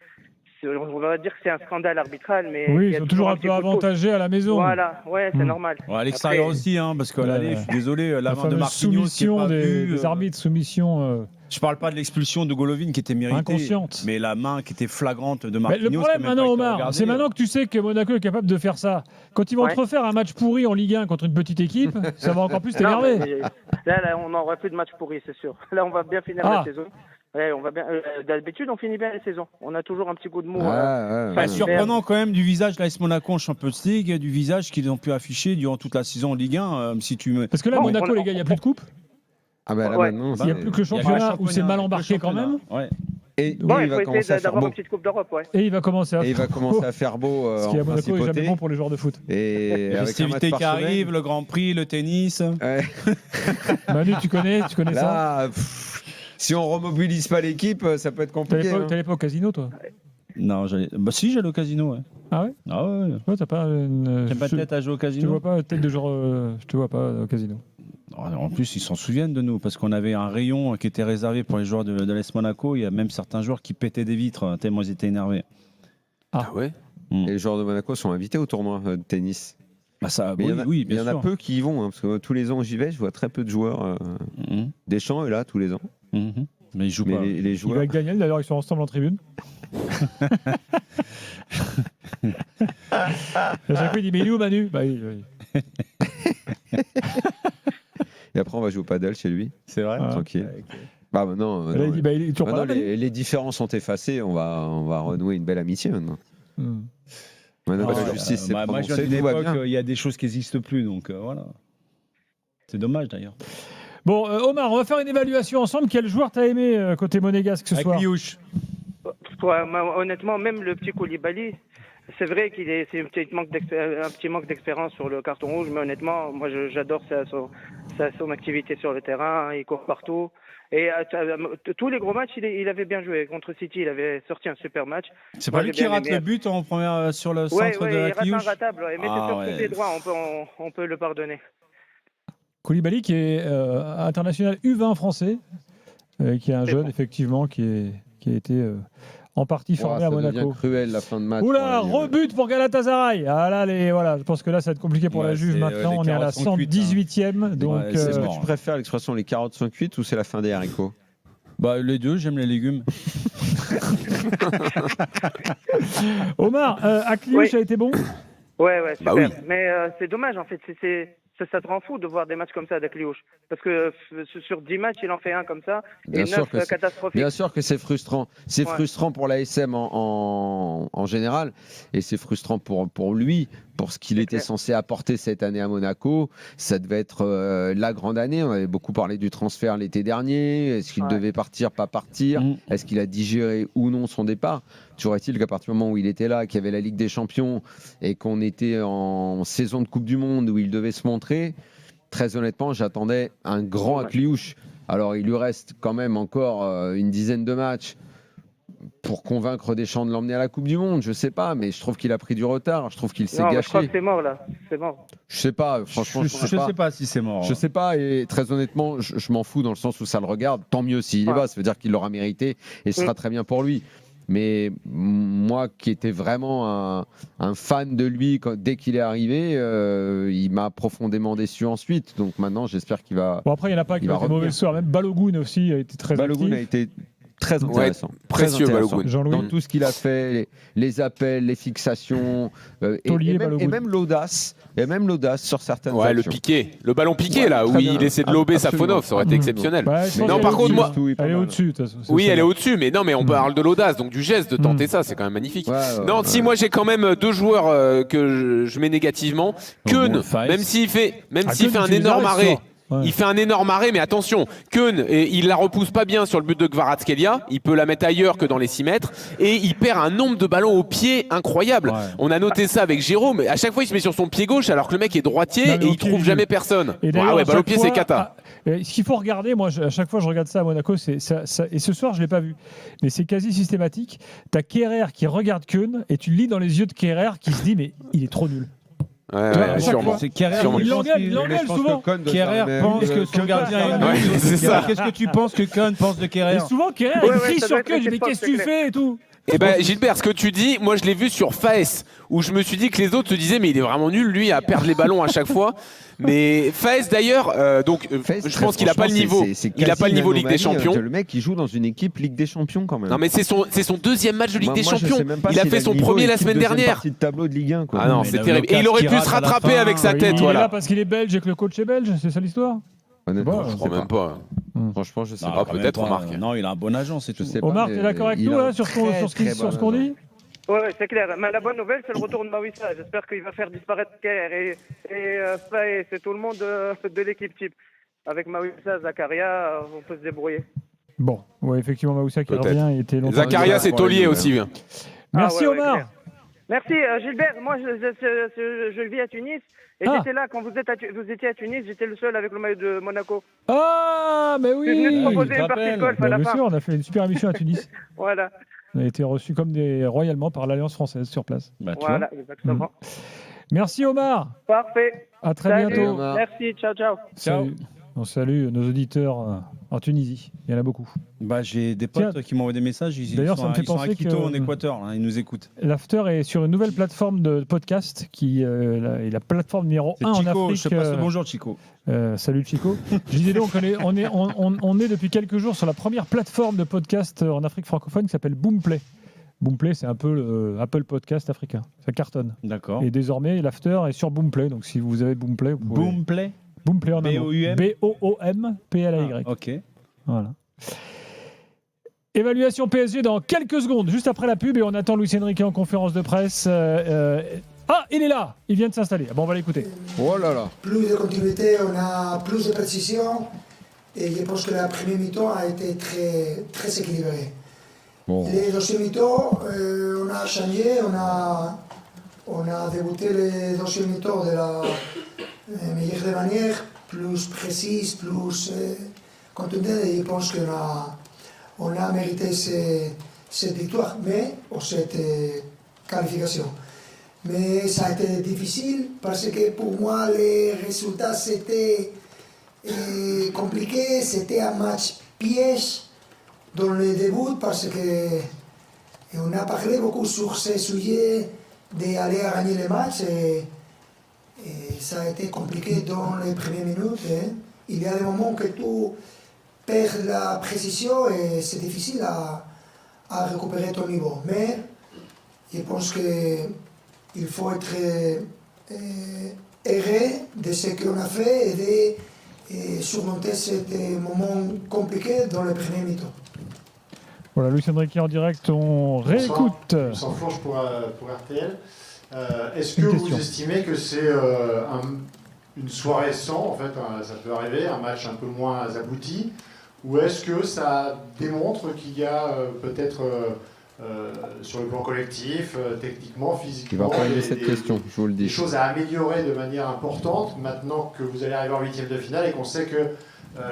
on va dire que c'est un scandale arbitral, mais oui, ils sont toujours un peu avantagés à la maison. Voilà, ouais, c'est normal. Ouais, à l'extérieur aussi, hein, parce qu'à l'aller, je suis désolé, la main de Marquinhos soumission des arbitres, soumission. Je parle pas de l'expulsion de Golovin qui était méritée, inconsciente, mais la main qui était flagrante de Marquinhos. Mais le problème maintenant, Omar, c'est maintenant que tu sais que Monaco est capable de faire ça. Quand ils vont te refaire un match pourri en Ligue 1 contre une petite équipe, ça va encore plus t'énerver. Là, on n'aura plus de match pourri, c'est sûr. Là, on va bien finir la saison. Ouais, on va bien. D'habitude, on finit bien les saisons. On a toujours un petit coup de mou. Surprenant quand même du visage de l'AS Monaco en Champions League, du visage qu'ils ont pu afficher durant toute la saison en Ligue 1. Parce que là, Monaco, les gars, il n'y a plus de coupe. Ah ben là maintenant, il n'y a plus que le championnat où c'est mal embarqué quand même. Ouais. Et il va commencer à faire beau. Une petite coupe d'Europe, ouais. Et il va commencer à faire beau. Ce qui à Monaco est jamais bon pour les joueurs de foot. Et la festivité qui arrive, le Grand Prix, le tennis. Ouais. Manu, tu connais ça? Si on remobilise pas l'équipe, ça peut être compliqué. T'allais pas au casino, toi? Non, j'allais au casino. Ouais. Ah ouais? Ah ouais. T'as pas T'as pas de tête à jouer au casino? Je te vois pas tête de genre. Je te vois pas au casino. En plus, ils s'en souviennent de nous parce qu'on avait un rayon qui était réservé pour les joueurs de l'AS Monaco. Il y a même certains joueurs qui pétaient des vitres tellement ils étaient énervés. Ah ouais. Et les joueurs de Monaco sont invités au tournoi de tennis. Bah ça, mais oui, il y en a peu qui y vont, hein, parce que tous les ans j'y vais, je vois très peu de joueurs. Deschamps est là tous les ans. Mais ils jouent pas. Les joueurs... Avec Daniel, d'ailleurs, ils sont ensemble en tribune. À chaque fois, il dit mais il est où Manu? Bah, oui. Et après, on va jouer au paddle chez lui. C'est vrai. Tranquille. Okay. Bah non, là, il dit, il est les différences sont effacées. On va renouer une belle amitié maintenant. La justice, c'est moi, je viens d'une époque, il y a des choses qui n'existent plus, donc voilà. C'est dommage d'ailleurs. Bon, Omar, on va faire une évaluation ensemble. Quel joueur t'as aimé côté monégasque ce soir? Honnêtement, même le petit Koulibaly, c'est vrai c'est un petit manque d'expérience sur le carton rouge, mais honnêtement, moi j'adore son activité sur le terrain, il court partout. Et tous les gros matchs, il avait bien joué. Contre City, il avait sorti un super match. C'est pas lui qui rate le but en première sur le centre de la Cliouche. Il rate un ratable, mais c'est sur côté droit, on peut le pardonner. Koulibaly qui est international U20 français, qui est un jeune effectivement qui a été en partie formé à Monaco. Ça devient cruel la fin de match. Oula, rebut pour Galatasaray. Ah là, je pense que là ça va être compliqué pour la Juve maintenant. On est à la 118e. Donc, est-ce que tu préfères l'expression les carottes sont cuites ou c'est la fin des haricots? Les deux, j'aime les légumes. Omar, Akliouche a été bon? Ouais, super. Oui. Mais c'est dommage en fait. Ça te rend fou de voir des matchs comme ça d'Akliouche. Parce que sur 10 matchs, il en fait un comme ça. Et 9 catastrophiques. Bien sûr que c'est frustrant. C'est frustrant pour l'ASM en général. Et c'est frustrant pour lui, pour ce qu'il était censé apporter cette année à Monaco. Ça devait être la grande année. On avait beaucoup parlé du transfert l'été dernier. Est-ce qu'il devait partir, pas partir? Est-ce qu'il a digéré ou non son départ? Toujours est-il qu'à partir du moment où il était là, qu'il y avait la Ligue des Champions et qu'on était en saison de Coupe du Monde où il devait se montrer, très honnêtement, j'attendais un grand Akliouche. Alors, il lui reste quand même encore une dizaine de matchs pour convaincre Deschamps de l'emmener à la Coupe du Monde. Je sais pas, mais je trouve qu'il a pris du retard. Je trouve qu'il s'est gâché. Je crois que c'est mort, là. C'est mort. Je sais pas. Franchement, je sais pas si c'est mort. Je sais pas. Et très honnêtement, je m'en fous dans le sens où ça le regarde. Tant mieux s'il y va. Ça veut dire qu'il l'aura mérité et ce sera très bien pour lui. Mais moi qui étais vraiment un fan de lui dès qu'il est arrivé, il m'a profondément déçu ensuite. Donc maintenant, j'espère qu'il va. Bon, après, il n'y en a pas qui ont été mauvais ce soir. Même Balogun aussi a été très Balogun a été très intéressant. Précieux, Balogun. Dans tout ce qu'il a fait, les appels, les fixations, et même l'audace. Et même l'audace sur certaines actions. Le piqué. Le ballon piqué, là, où il essaie de lober Safonov, ça aurait été exceptionnel. Non, par contre, moi. Elle est au-dessus. Oui, elle est au-dessus, mais non, mais on parle de l'audace, donc du geste de tenter ça, c'est quand même magnifique. Non, si moi j'ai quand même deux joueurs que je mets négativement. Keun, même s'il fait un énorme arrêt. Il fait un énorme arrêt, mais attention, Keun, il la repousse pas bien sur le but de Kvaratskhelia, il peut la mettre ailleurs que dans les 6 mètres, et il perd un nombre de ballons au pied incroyable. On a noté ça avec Jérôme, à chaque fois il se met sur son pied gauche alors que le mec est droitier et il trouve jamais personne. Balle au pied c'est cata. Ce qu'il faut regarder, moi à chaque fois je regarde ça à Monaco, et ce soir je l'ai pas vu, mais c'est quasi systématique. T'as Kehrer qui regarde Keun et tu le lis dans les yeux de Kehrer qui se dit mais il est trop nul. Sûrement. C'est Kehrer, il l'engueule souvent. Kehrer pense que son gardien est nul. Qu'est-ce que tu penses que Keun pense de Kehrer? Et souvent Kehrer il crie sur Keun, mais qu'est-ce que tu fais et tout. Eh ben Gilbert, ce que tu dis, moi je l'ai vu sur Faes, où je me suis dit que les autres se disaient mais il est vraiment nul lui à perdre les ballons à chaque fois. Mais Faes d'ailleurs, je pense qu'il n'a pas le niveau. Il n'a pas le niveau Ligue des Champions. Le mec il joue dans une équipe Ligue des Champions quand même. Non mais c'est son deuxième match de Ligue des Champions. Il a fait son premier la semaine dernière. De tableau de Ligue 1, quoi. Ah non, c'est terrible. Et il aurait pu se rattraper avec sa tête. Il est là parce qu'il est belge et que le coach est belge, c'est ça l'histoire? Honnêtement, je crois même pas. Franchement, je sais pas. Peut-être Omar. Non, il a un bon agent, c'est tout. Omar, t'es d'accord avec nous sur ce qu'on dit? Oui, c'est clair. Mais la bonne nouvelle, c'est le retour de Mawissa. J'espère qu'il va faire disparaître Kerr et Faye, c'est tout le monde de l'équipe type. Avec Mawissa, Zakaria, on peut se débrouiller. Bon, ouais, effectivement, Mawissa qui revient. Zakaria, c'est taulier aussi. Merci Omar. Merci Gilbert. Moi, je vis à Tunis. Et j'étais là quand vous étiez à Tunis, j'étais le seul avec le maillot de Monaco. Ah, mais oui. Je suis venu te proposer une partie de golf à la fin. Bien sûr, on a fait une super émission à Tunis. Voilà. On a été reçus comme royalement par l'Alliance française sur place. Voilà, exactement. Merci Omar. Parfait. À très bientôt. Merci, ciao. Salut. On salue nos auditeurs en Tunisie. Il y en a beaucoup. J'ai des potes qui m'envoient des messages. D'ailleurs, ça me fait penser à Quito, en Équateur. Là, ils nous écoutent. L'After est sur une nouvelle plateforme de podcast qui est la plateforme numéro 1 en Afrique. Je te passe le bonjour, Chico. Salut, Chico. Je disais donc, on est depuis quelques jours sur la première plateforme de podcast en Afrique francophone qui s'appelle Boomplay. Boomplay, c'est un peu le Apple Podcast africain. Ça cartonne. D'accord. Et désormais, l'After est sur Boomplay. Donc, si vous avez Boomplay, vous pouvez... Boomplay en B-O-U-M B-O-O-M-P-L-A-Y. Ok. Voilà. Évaluation PSG dans quelques secondes, juste après la pub, et on attend Luis Enrique en conférence de presse. Ah, il est là, il vient de s'installer. Bon, on va l'écouter. Oh là là. Plus de continuité, on a plus de précision, et je pense que la première mi-temps a été très, très équilibrée. Bon. Les deuxième mi-temps, on a changé, on a débuté les deuxième mi-temps de la meilleure des manières, plus précise, plus contundente, et je pense qu'on a mérité cette victoire, mais cette qualification. Mais ça a été difficile parce que pour moi les résultats c'était compliqué, c'était un match piège dans le début parce qu'on a parlé beaucoup sur ce sujet d'aller gagner les matchs et ça a été compliqué dans les premières minutes. Il y a des moments que tu perds la précision et c'est difficile à récupérer ton niveau. Mais je pense qu'il faut être heureux de ce qu'on a fait et de surmonter ce moment compliqué dans les premiers mi-temps. Voilà, Luis Enrique en direct, on réécoute. Sans fourche pour RTL. Est-ce que vous estimez que c'est une soirée sans, en fait, ça peut arriver, un match un peu moins abouti, ou est-ce que ça démontre qu'il y a peut-être sur le plan collectif, techniquement, physiquement, il va pas aimer cette question, je vous le dis. Des choses à améliorer de manière importante maintenant que vous allez arriver en huitième de finale et qu'on sait que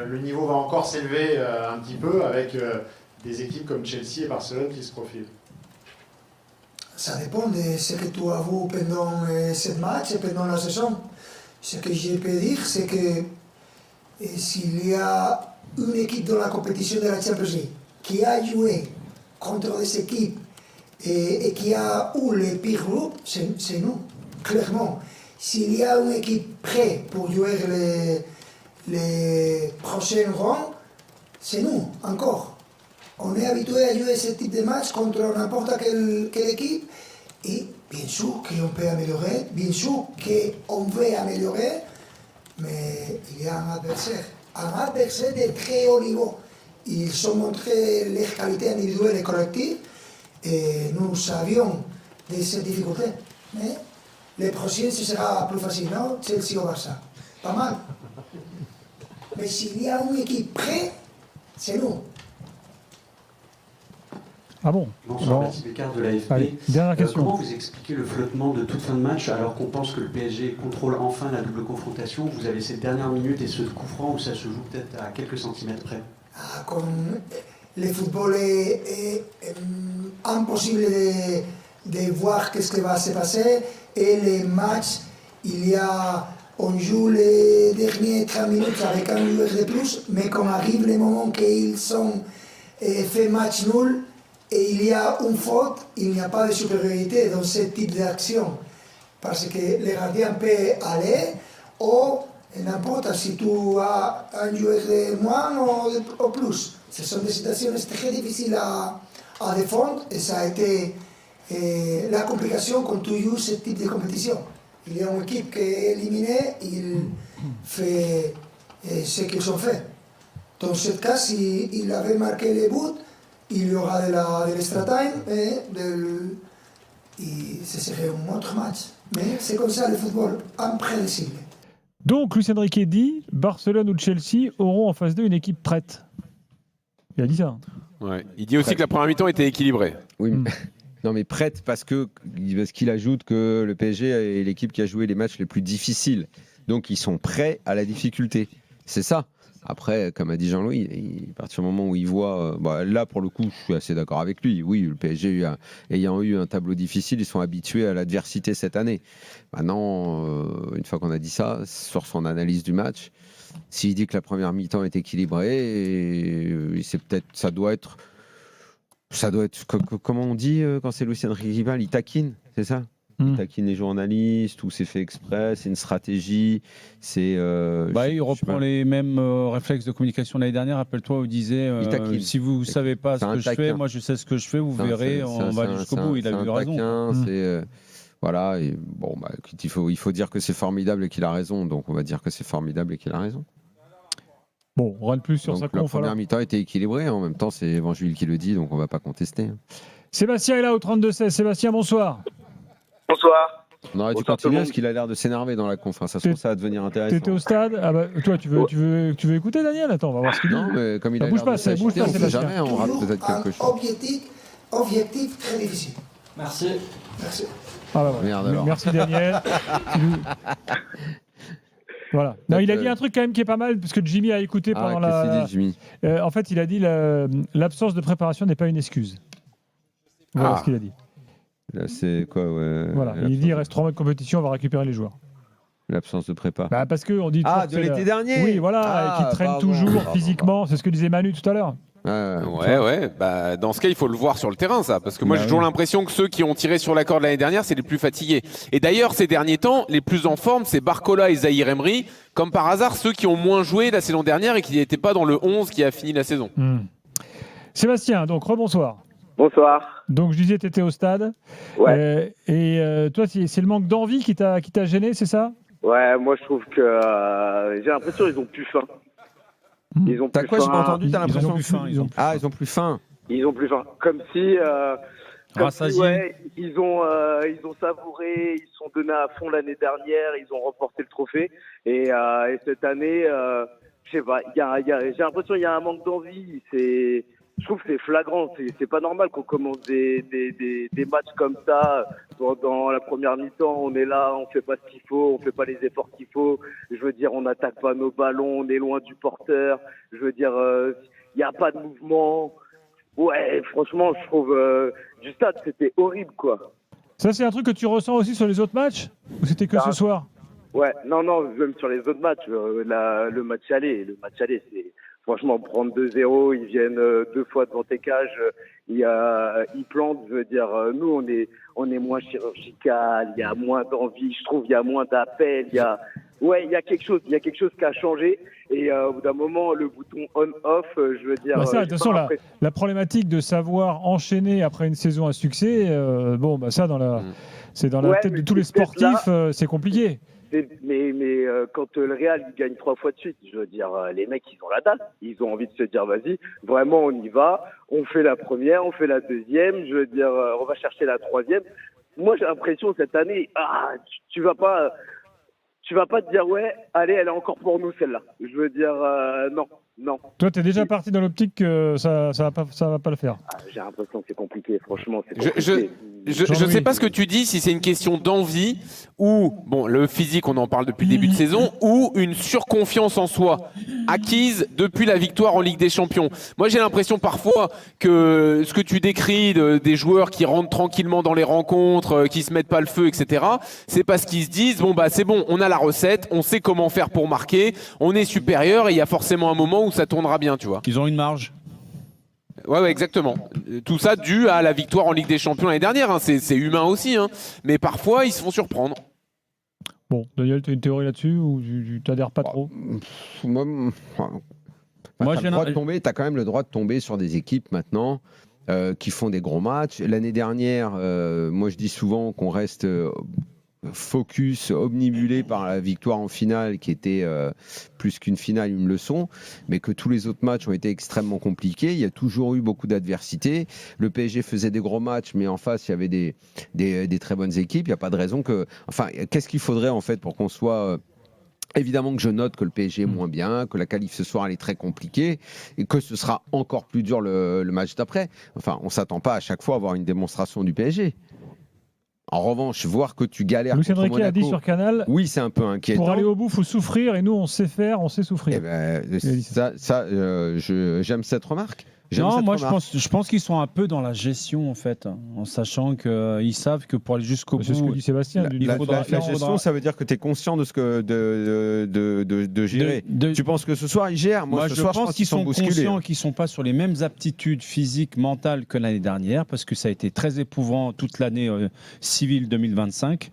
le niveau va encore s'élever un petit peu avec des équipes comme Chelsea et Barcelone qui se profilent? Ça dépend de ce que tu as vu pendant ce match et pendant la saison. Ce que je peux dire, c'est que s'il y a une équipe dans la compétition de la Champions League qui a joué contre des équipes et qui a eu les pires groupes, c'est nous, clairement. S'il y a une équipe prête pour jouer les prochains rangs, c'est nous, encore. On est habitué à jouer ce type de match contre n'importe quelle équipe et bien sûr qu'on peut améliorer, bien sûr qu'on veut améliorer, mais il y a un adversaire de très haut niveau. Ils ont montré leurs qualités individuelles et collectives et nous savions de ces difficultés. Mais les prochains, ce sera plus facile, non? Chelsea ou Barça. Pas mal. Mais s'il y a une équipe prête, c'est nous. Ah bon? Bonsoir, Baptiste Bécard de l'AFP. Allez, dernière question. Comment vous expliquez le flottement de toute fin de match alors qu'on pense que le PSG contrôle enfin la double confrontation? Vous avez cette dernière minute et ce coup franc où ça se joue peut-être à quelques centimètres près. Comme le football est impossible de voir qu'est-ce qui va se passer et les matchs, on joue les dernières 30 minutes avec un joueur de plus, mais quand arrive le moment qu'ils ont fait match nul, et il y a une faute, il n'y a pas de supériorité dans ce type d'action. Parce que le gardien peut aller, ou n'importe si tu as un joueur de moins ou plus. Ce sont des situations très difficiles à défendre et ça a été la complication quand tu joues ce type de compétition. Il y a une équipe qui est éliminée, il fait ce qu'ils ont fait. Dans ce cas, s'il avait marqué les buts, il y aura de l'extra time et ce serait un autre match. Mais c'est comme ça le football, imprévisible. Donc, Luis Enrique dit, Barcelone ou Chelsea auront en face d'eux une équipe prête. Il a dit ça. Ouais. Il dit aussi que la première mi-temps était équilibrée. Oui, non mais prête parce qu'il ajoute que le PSG est l'équipe qui a joué les matchs les plus difficiles. Donc ils sont prêts à la difficulté. C'est ça. Après, comme a dit Jean-Louis, à partir du moment où il voit... là, pour le coup, je suis assez d'accord avec lui. Oui, le PSG, ayant eu un tableau difficile, ils sont habitués à l'adversité cette année. Maintenant, une fois qu'on a dit ça, sur son analyse du match, s'il dit que la première mi-temps est équilibrée, c'est peut-être, ça doit être, comment on dit quand c'est Luis Enrique qui parle, il taquine, c'est ça? Il taquine les journalistes, ou c'est fait exprès, c'est une stratégie, c'est... il reprend les mêmes réflexes de communication l'année dernière. Rappelle-toi où il disait si vous ne savez pas ce que je fais, moi je sais ce que je fais, vous verrez, on va jusqu'au bout. Il a eu raison. Voilà, et bon, il faut dire que c'est formidable et qu'il a raison, donc on va dire que c'est formidable et qu'il a raison. Bon, on rentre plus sur sa conf. La première mi-temps était équilibrée. En même temps, c'est Evanjuil qui le dit, donc on ne va pas contester. Sébastien est là au 32-16. Sébastien, bonsoir. Bonsoir. On aurait dû continuer parce qu'il a l'air de s'énerver dans la conférence. Ça va devenir intéressant. T'étais au stade. Ah bah, toi, tu veux écouter Daniel? Attends, on va voir ce qu'il dit. Non, mais comme il a bouge pas, Sébastien. Jamais, on rate peut-être quelque chose. Objectif très difficile. Merci. Ah bah, merde, alors. Merci Daniel. Voilà. Non, il a dit un truc quand même qui est pas mal, parce que Jimmy a écouté pendant qu'est-ce qu'il dit, Jimmy en fait, il a dit l'absence de préparation n'est pas une excuse. Voilà ce qu'il a dit. Là, c'est quoi Voilà. Il dit il reste 3 mois de compétition, on va récupérer les joueurs. L'absence de prépa. Bah parce que on dit de l'été dernier. Oui, voilà, qui traîne toujours physiquement. C'est ce que disait Manu tout à l'heure. Ouais. Bah, dans ce cas, il faut le voir sur le terrain, ça. Parce que moi, j'ai toujours l'impression que ceux qui ont tiré sur la corde l'année dernière, c'est les plus fatigués. Et d'ailleurs, ces derniers temps, les plus en forme, c'est Barcola et Zahir Emery. Comme par hasard, ceux qui ont moins joué la saison dernière et qui n'étaient pas dans le 11 qui a fini la saison. Sébastien, donc rebonsoir. Bonsoir. Donc je disais, tu étais au stade. Ouais. Toi, c'est le manque d'envie qui t'a gêné, c'est ça? Ouais, moi je trouve que j'ai l'impression qu'ils ont plus faim. Ils ont T'as plus quoi, faim. j'ai pas entendu, t'as l'impression Ils ont plus faim. ils ont plus faim. Ils ont plus faim. Comme si, ils ont savouré, ils se sont donnés à fond l'année dernière, ils ont remporté le trophée. Et cette année, je sais pas, j'ai l'impression qu'il y a un manque d'envie. Je trouve que c'est flagrant. C'est pas normal qu'on commence des matchs comme ça. Dans la première mi-temps, on est là, on fait pas ce qu'il faut, on fait pas les efforts qu'il faut. Je veux dire, on n'attaque pas nos ballons, on est loin du porteur. Je veux dire, il n'y a pas de mouvement. Ouais, franchement, je trouve du stade, c'était horrible, quoi. Ça, c'est un truc que tu ressens aussi sur les autres matchs? Ou c'était que ce soir? Ouais, non, même sur les autres matchs, le match aller, c'est franchement prendre 2-0, ils viennent 2 fois devant tes cages, ils plantent. Je veux dire, nous on est moins chirurgical, il y a moins d'envie, je trouve, il y a moins d'appels, il y a quelque chose qui a changé. Et au bout d'un moment, le bouton on/off, je veux dire. De toute façon, la problématique de savoir enchaîner après une saison à succès, ça c'est dans la tête de tous les sportifs, c'est compliqué. Mais quand le Real il gagne 3 fois de suite, je veux dire, les mecs ils ont la dalle, ils ont envie de se dire vas-y, vraiment on y va, on fait la première, on fait la deuxième, je veux dire, on va chercher la troisième. Moi j'ai l'impression cette année, tu vas pas te dire ouais, allez, elle est encore pour nous celle-là. Je veux dire non. Toi, t'es déjà parti dans l'optique que ça va pas le faire. J'ai l'impression que c'est compliqué, franchement. C'est compliqué. Je sais pas ce que tu dis, si c'est une question d'envie ou, le physique, on en parle depuis le début de saison, ou une surconfiance en soi acquise depuis la victoire en Ligue des Champions. Moi, j'ai l'impression parfois que ce que tu décris des joueurs qui rentrent tranquillement dans les rencontres, qui se mettent pas le feu, etc., c'est parce qu'ils se disent, c'est bon, on a la recette, on sait comment faire pour marquer, on est supérieur et il y a forcément un moment où ça tournera bien, tu vois. Ils ont une marge. Ouais, exactement. Tout ça dû à la victoire en Ligue des Champions l'année dernière. C'est humain aussi, mais parfois ils se font surprendre. Bon, Daniel, tu as une théorie là-dessus ou tu t'adhères pas trop? Moi, t'as quand même le droit de tomber sur des équipes maintenant qui font des gros matchs. L'année dernière, moi je dis souvent qu'on reste focus, omnibulé par la victoire en finale qui était plus qu'une finale, une leçon, mais que tous les autres matchs ont été extrêmement compliqués. Il y a toujours eu beaucoup d'adversité. Le PSG faisait des gros matchs, mais en face il y avait des très bonnes équipes. Il n'y a pas de raison que... qu'est-ce qu'il faudrait en fait pour qu'on soit... Évidemment que je note que le PSG est moins bien, que la qualif ce soir elle est très compliquée et que ce sera encore plus dur le match d'après. On ne s'attend pas à chaque fois à avoir une démonstration du PSG. En revanche, voir que tu galères Lucien contre Riquet Monaco, a dit sur Canal, oui, c'est un peu inquiétant. Pour aller au bout, il faut souffrir, et nous, on sait faire, on sait souffrir. J'aime cette remarque. Je pense qu'ils sont un peu dans la gestion, en fait, en sachant qu'ils savent que pour aller jusqu'au bout... C'est ce que dit Sébastien. La gestion, ça veut dire que tu es conscient de ce que de gérer. Tu penses que ce soir, ils gèrent? Moi, je pense qu'ils sont conscients qu'ils ne sont pas sur les mêmes aptitudes physiques, mentales que l'année dernière, parce que ça a été très éprouvant toute l'année civile 2025,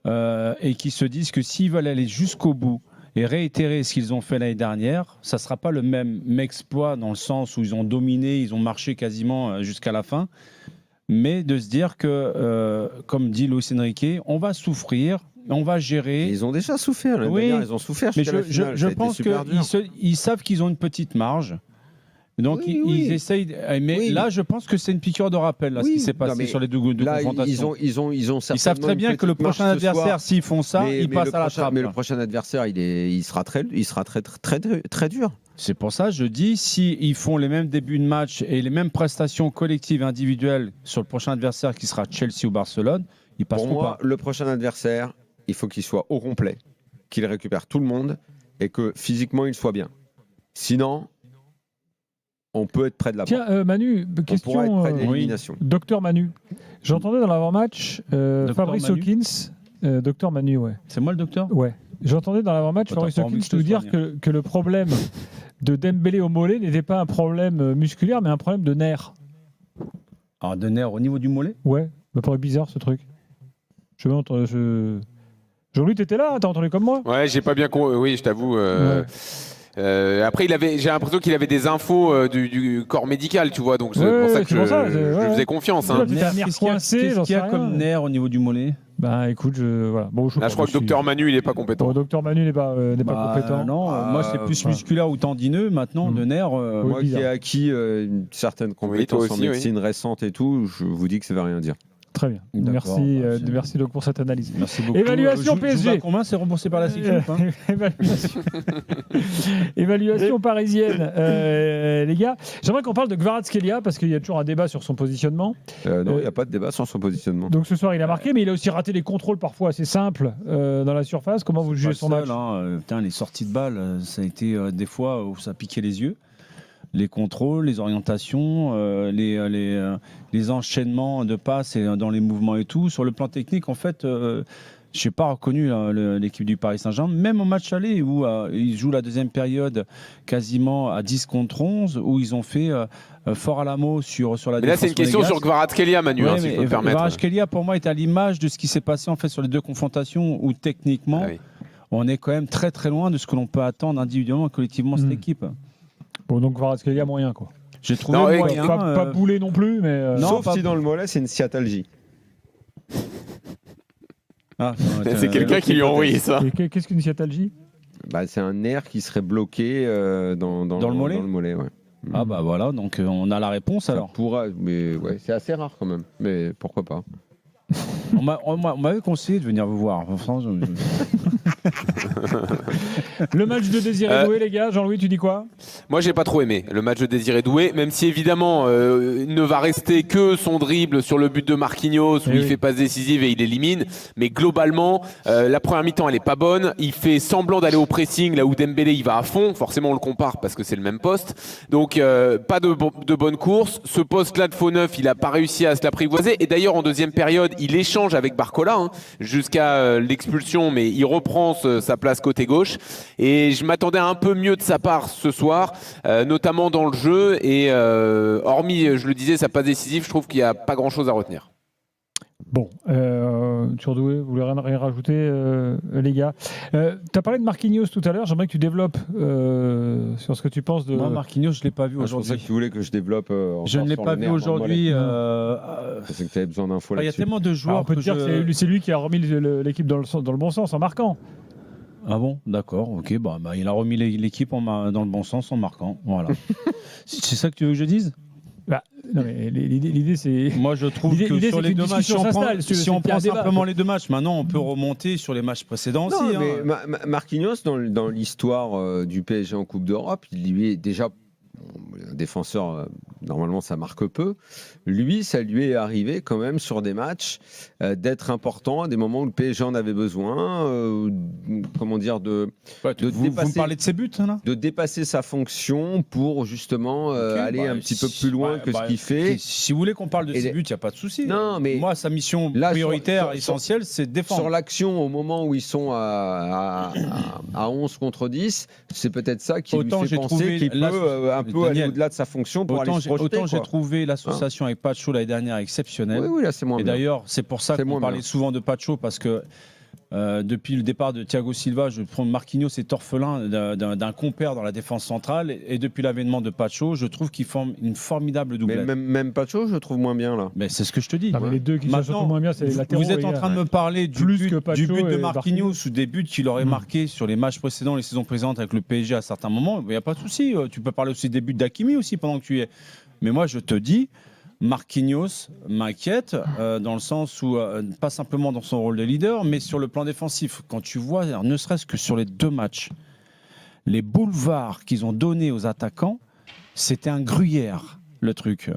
et qui se disent que s'ils veulent aller jusqu'au bout, et réitérer ce qu'ils ont fait l'année dernière, ça ne sera pas le même exploit dans le sens où ils ont dominé, ils ont marché quasiment jusqu'à la fin. mais de se dire que, comme dit Luis Enrique, on va souffrir, on va gérer. Ils ont déjà souffert, ils ont souffert. Mais je pense qu'ils savent qu'ils ont une petite marge. Donc ils essayent. Mais là, je pense que c'est une piqûre de rappel, là, ce qui s'est passé sur les deux confrontations. Ils savent très bien que le prochain adversaire, s'ils font ça, ils passent à la trappe. Mais le prochain adversaire, il sera très dur. C'est pour ça, je dis, s'ils font les mêmes débuts de match et les mêmes prestations collectives et individuelles sur le prochain adversaire qui sera Chelsea ou Barcelone, ils passeront pas. Pour moi, le prochain adversaire, il faut qu'il soit au complet, qu'il récupère tout le monde et que physiquement, il soit bien. Sinon, on peut être près de la porte. Tiens, Manu, question. On pourra être près de l'élimination. Docteur Manu, j'entendais dans l'avant-match Fabrice Hawkins. Docteur Manu, ouais. C'est moi le docteur ? Ouais. J'entendais dans l'avant-match Fabrice Hawkins nous dire que le problème de Dembélé au mollet n'était pas un problème musculaire, mais un problème de nerf. Alors, de nerf au niveau du mollet ? Ouais, ça paraît bizarre ce truc. Jean-Louis, t'étais là, t'as entendu comme moi ? Ouais, j'ai pas bien compris. Oui, je t'avoue. Après, j'ai l'impression qu'il avait des infos du corps médical, tu vois, donc c'est pour ça que je faisais confiance. Hein. Qu'est-ce qu'il y a comme nerf au niveau du mollet ? Bah écoute, voilà. Bon, je crois que Docteur Manu, il n'est pas compétent. Bon, Docteur Manu n'est pas compétent. Non, moi c'est plus musculaire ou tendineux maintenant, de nerf. Moi qui ai acquis une certaine compétence en médecine récente et tout, je vous dis que ça ne veut rien dire. Très bien. Merci donc pour cette analyse. Merci beaucoup. Évaluation PSG. Combien c'est remboursé par la Sécu Évaluation parisienne. Les gars, j'aimerais qu'on parle de Kvaratskhelia parce qu'il y a toujours un débat sur son positionnement. Non, il n'y a pas de débat sur son positionnement. Donc ce soir, il a marqué, mais il a aussi raté des contrôles parfois assez simples dans la surface. Comment vous jugez son match ? Les sorties de balles, ça a été des fois où ça piquait les yeux. Les contrôles, les orientations, les enchaînements de passes et dans les mouvements et tout. Sur le plan technique, en fait, je n'ai pas reconnu l'équipe du Paris Saint-Germain, même au match aller où ils jouent la deuxième période quasiment à 10 contre 11, où ils ont fait fort à la mot sur la défense. Mais là, c'est une question sur Kvaratskhelia, Manu, si je peux me permettre. Kvaratskhelia, pour moi, est à l'image de ce qui s'est passé en fait, sur les deux confrontations où techniquement, on est quand même très très loin de ce que l'on peut attendre individuellement et collectivement cette équipe. Bon, donc Kvaratskhelia moyen, quoi. J'ai trouvé moyen. Pas boulé non plus, mais... Sauf si dans le mollet, c'est une sciatalgie. C'est quelqu'un qui lui a envoyé ça. Qu'est-ce qu'une sciatalgie ? C'est un nerf qui serait bloqué dans le mollet. Dans le mollet, ouais. Ah bah voilà, donc on a la réponse alors. Mais ouais, c'est assez rare quand même, mais pourquoi pas. On m'avait conseillé de venir vous voir. Le match de Désiré Doué, les gars. Jean-Louis, tu dis quoi ? Moi, j'ai pas trop aimé le match de Désiré Doué, même si évidemment, il ne va rester que son dribble sur le but de Marquinhos où il fait passe décisive et il élimine. Mais globalement, la première mi-temps, elle est pas bonne. Il fait semblant d'aller au pressing là où Dembélé il va à fond. Forcément, on le compare parce que c'est le même poste. Donc, pas de bonne course. Ce poste-là de faux neuf, il a pas réussi à se l'apprivoiser. Et d'ailleurs, en deuxième période, il échange avec Barcola jusqu'à l'expulsion, mais il reprend sa place côté gauche. Et je m'attendais à un peu mieux de sa part ce soir, notamment dans le jeu. Et hormis, je le disais, sa passe décisive, je trouve qu'il n'y a pas grand-chose à retenir. Bon, Turdoué, vous voulez rien rajouter, les gars. Tu as parlé de Marquinhos tout à l'heure, j'aimerais que tu développes sur ce que tu penses de... Moi, Marquinhos, je ne l'ai pas vu aujourd'hui. C'est pour ça que tu voulais que je développe je ne l'ai pas vu aujourd'hui. C'est que tu avais besoin d'infos là-dessus. Il y a tellement de joueurs... Alors, on peut dire que c'est lui qui a remis l'équipe dans le bon sens en marquant. Ah bon, d'accord, ok. Il a remis l'équipe dans le bon sens en marquant. Voilà. C'est ça que tu veux que je dise ? Non, mais l'idée c'est. Moi je trouve que sur les deux matchs, si on prend simplement les deux matchs, maintenant on peut remonter sur les matchs précédents aussi. Mais Marquinhos, dans l'histoire du PSG en Coupe d'Europe, il lui est déjà un défenseur, normalement ça marque peu. Lui, ça lui est arrivé quand même sur des matchs d'être important à des moments où le PSG en avait besoin. Comment dire vous me parlez de ses buts là ? De dépasser sa fonction pour justement aller un petit peu plus loin que ce qu'il fait. Si vous voulez qu'on parle de ses buts, il n'y a pas de souci. Non, mais moi, sa mission prioritaire, essentielle, c'est de défendre. Sur l'action, au moment où ils sont à 11 contre 10, c'est peut-être ça qui lui fait penser qu'il peut un peu aller au-delà de sa fonction pour aller se projeter. Autant j'ai trouvé l'association avec Pacho l'année dernière exceptionnelle. Oui, là c'est moins bien. Et d'ailleurs, c'est pour ça qu'on parlait souvent de Pacho, parce que depuis le départ de Thiago Silva, je prends Marquinhos est orphelin d'un compère dans la défense centrale. Et depuis l'avènement de Pacho, je trouve qu'ils forment une formidable doublette. Mais même Pacho, je trouve moins bien là. Mais c'est ce que je te dis. Non, mais les deux qui sont surtout moins bien, c'est les latéraux. Vous êtes en train de me parler du but de Marquinhos ou des buts qu'il aurait marqué sur les matchs précédents, les saisons précédentes avec le PSG à certains moments. Il n'y a pas de souci. Tu peux parler aussi des buts d'Hakimi aussi pendant que tu y es. Mais moi, je te dis. Marquinhos m'inquiète dans le sens où, pas simplement dans son rôle de leader, mais sur le plan défensif. Quand tu vois, alors, ne serait-ce que sur les 2 matchs, les boulevards qu'ils ont donnés aux attaquants, c'était un gruyère, le truc.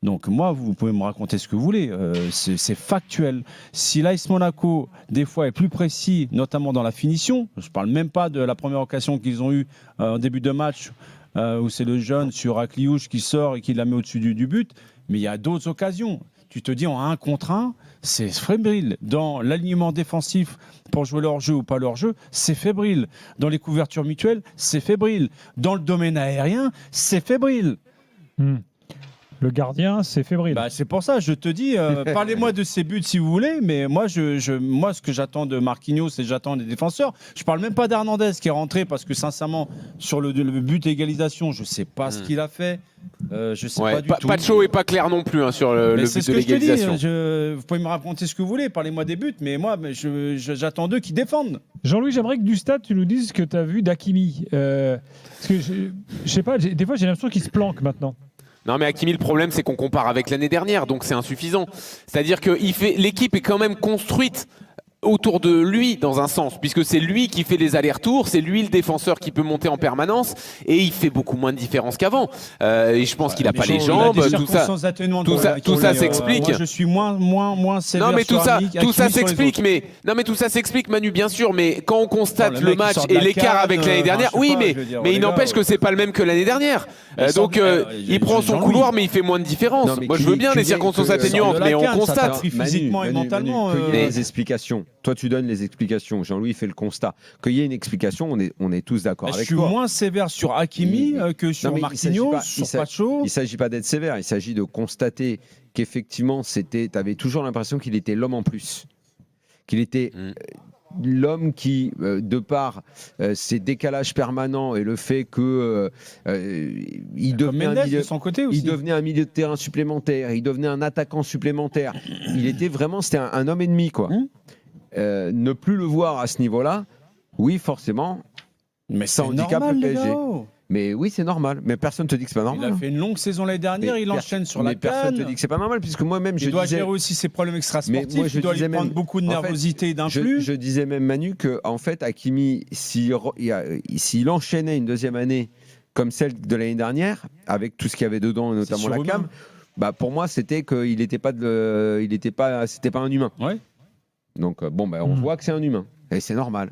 Donc moi, vous pouvez me raconter ce que vous voulez, c'est factuel. Si l'AS Monaco, des fois, est plus précis, notamment dans la finition, je ne parle même pas de la première occasion qu'ils ont eue en début de match, où c'est le jeune sur Akliouche qui sort et qui la met au-dessus du but, mais il y a d'autres occasions. Tu te dis en 1 contre 1, c'est fébrile. Dans l'alignement défensif pour jouer leur jeu ou pas leur jeu, c'est fébrile. Dans les couvertures mutuelles, c'est fébrile. Dans le domaine aérien, c'est fébrile. Le gardien, c'est fébrile. Bah, c'est pour ça, je te dis, parlez-moi de ces buts si vous voulez, mais moi, ce que j'attends de Marquinhos, c'est j'attends des défenseurs. Je parle même pas d'Hernandez qui est rentré parce que sincèrement, sur le but d'égalisation, je sais pas ce qu'il a fait. Je sais pas du tout. Pacho est pas clair non plus sur le but de l'égalisation. Vous pouvez me raconter ce que vous voulez, parlez-moi des buts, mais moi, j'attends d'eux qui défendent. Jean-Louis, j'aimerais que du stade, tu nous dises ce que tu as vu d'Hakimi. Parce que je sais pas, des fois j'ai l'impression qu'il se planque maintenant. Non mais Hakimi, le problème c'est qu'on compare avec l'année dernière, donc c'est insuffisant. C'est-à-dire que l'équipe est quand même construite autour de lui dans un sens, puisque c'est lui qui fait les allers-retours, c'est lui le défenseur qui peut monter en permanence et il fait beaucoup moins de différence qu'avant. Et je pense qu'il n'a pas les jambes, tout ça s'explique. Moi je suis moins sévère. Non mais tout ça s'explique, mais tout ça s'explique, Manu, bien sûr. Mais quand on constate le match et l'écart avec l'année dernière, oui, mais il n'empêche que c'est pas le même que l'année dernière. Donc il prend son couloir, mais il fait moins de différence. Moi je veux bien des circonstances atténuantes, mais on constate physiquement et mentalement. Les explications. Toi, tu donnes les explications. Jean-Louis fait le constat. Qu'il y ait une explication, on est tous d'accord avec toi. Je suis moins sévère sur Hakimi que sur Marquinhos, sur Pacho. Il ne s'agit pas d'être sévère. Il s'agit de constater qu'effectivement, tu avais toujours l'impression qu'il était l'homme en plus. Qu'il était l'homme qui, de par ses décalages permanents et le fait que il devenait un milieu de terrain supplémentaire, il devenait un attaquant supplémentaire. C'était un homme et demi, quoi. Ne plus le voir à ce niveau-là, oui, forcément, mais ça handicape le PSG. Mais oui, c'est normal. Mais personne ne te dit que c'est pas normal. Il a fait une longue saison l'année dernière, il enchaîne sur la CAN. Personne ne te dit que c'est pas normal, puisque moi-même, il doit gérer aussi ses problèmes extrasportifs, il doit lui prendre beaucoup de nervosité et d'influx. Je disais même, Manu, que en fait, Hakimi, s'il enchaînait une deuxième année comme celle de l'année dernière, avec tout ce qu'il y avait dedans, et notamment la CAM, bah pour moi, c'était qu'il n'était pas c'était pas un humain. Ouais. Donc on voit que c'est un humain et c'est normal.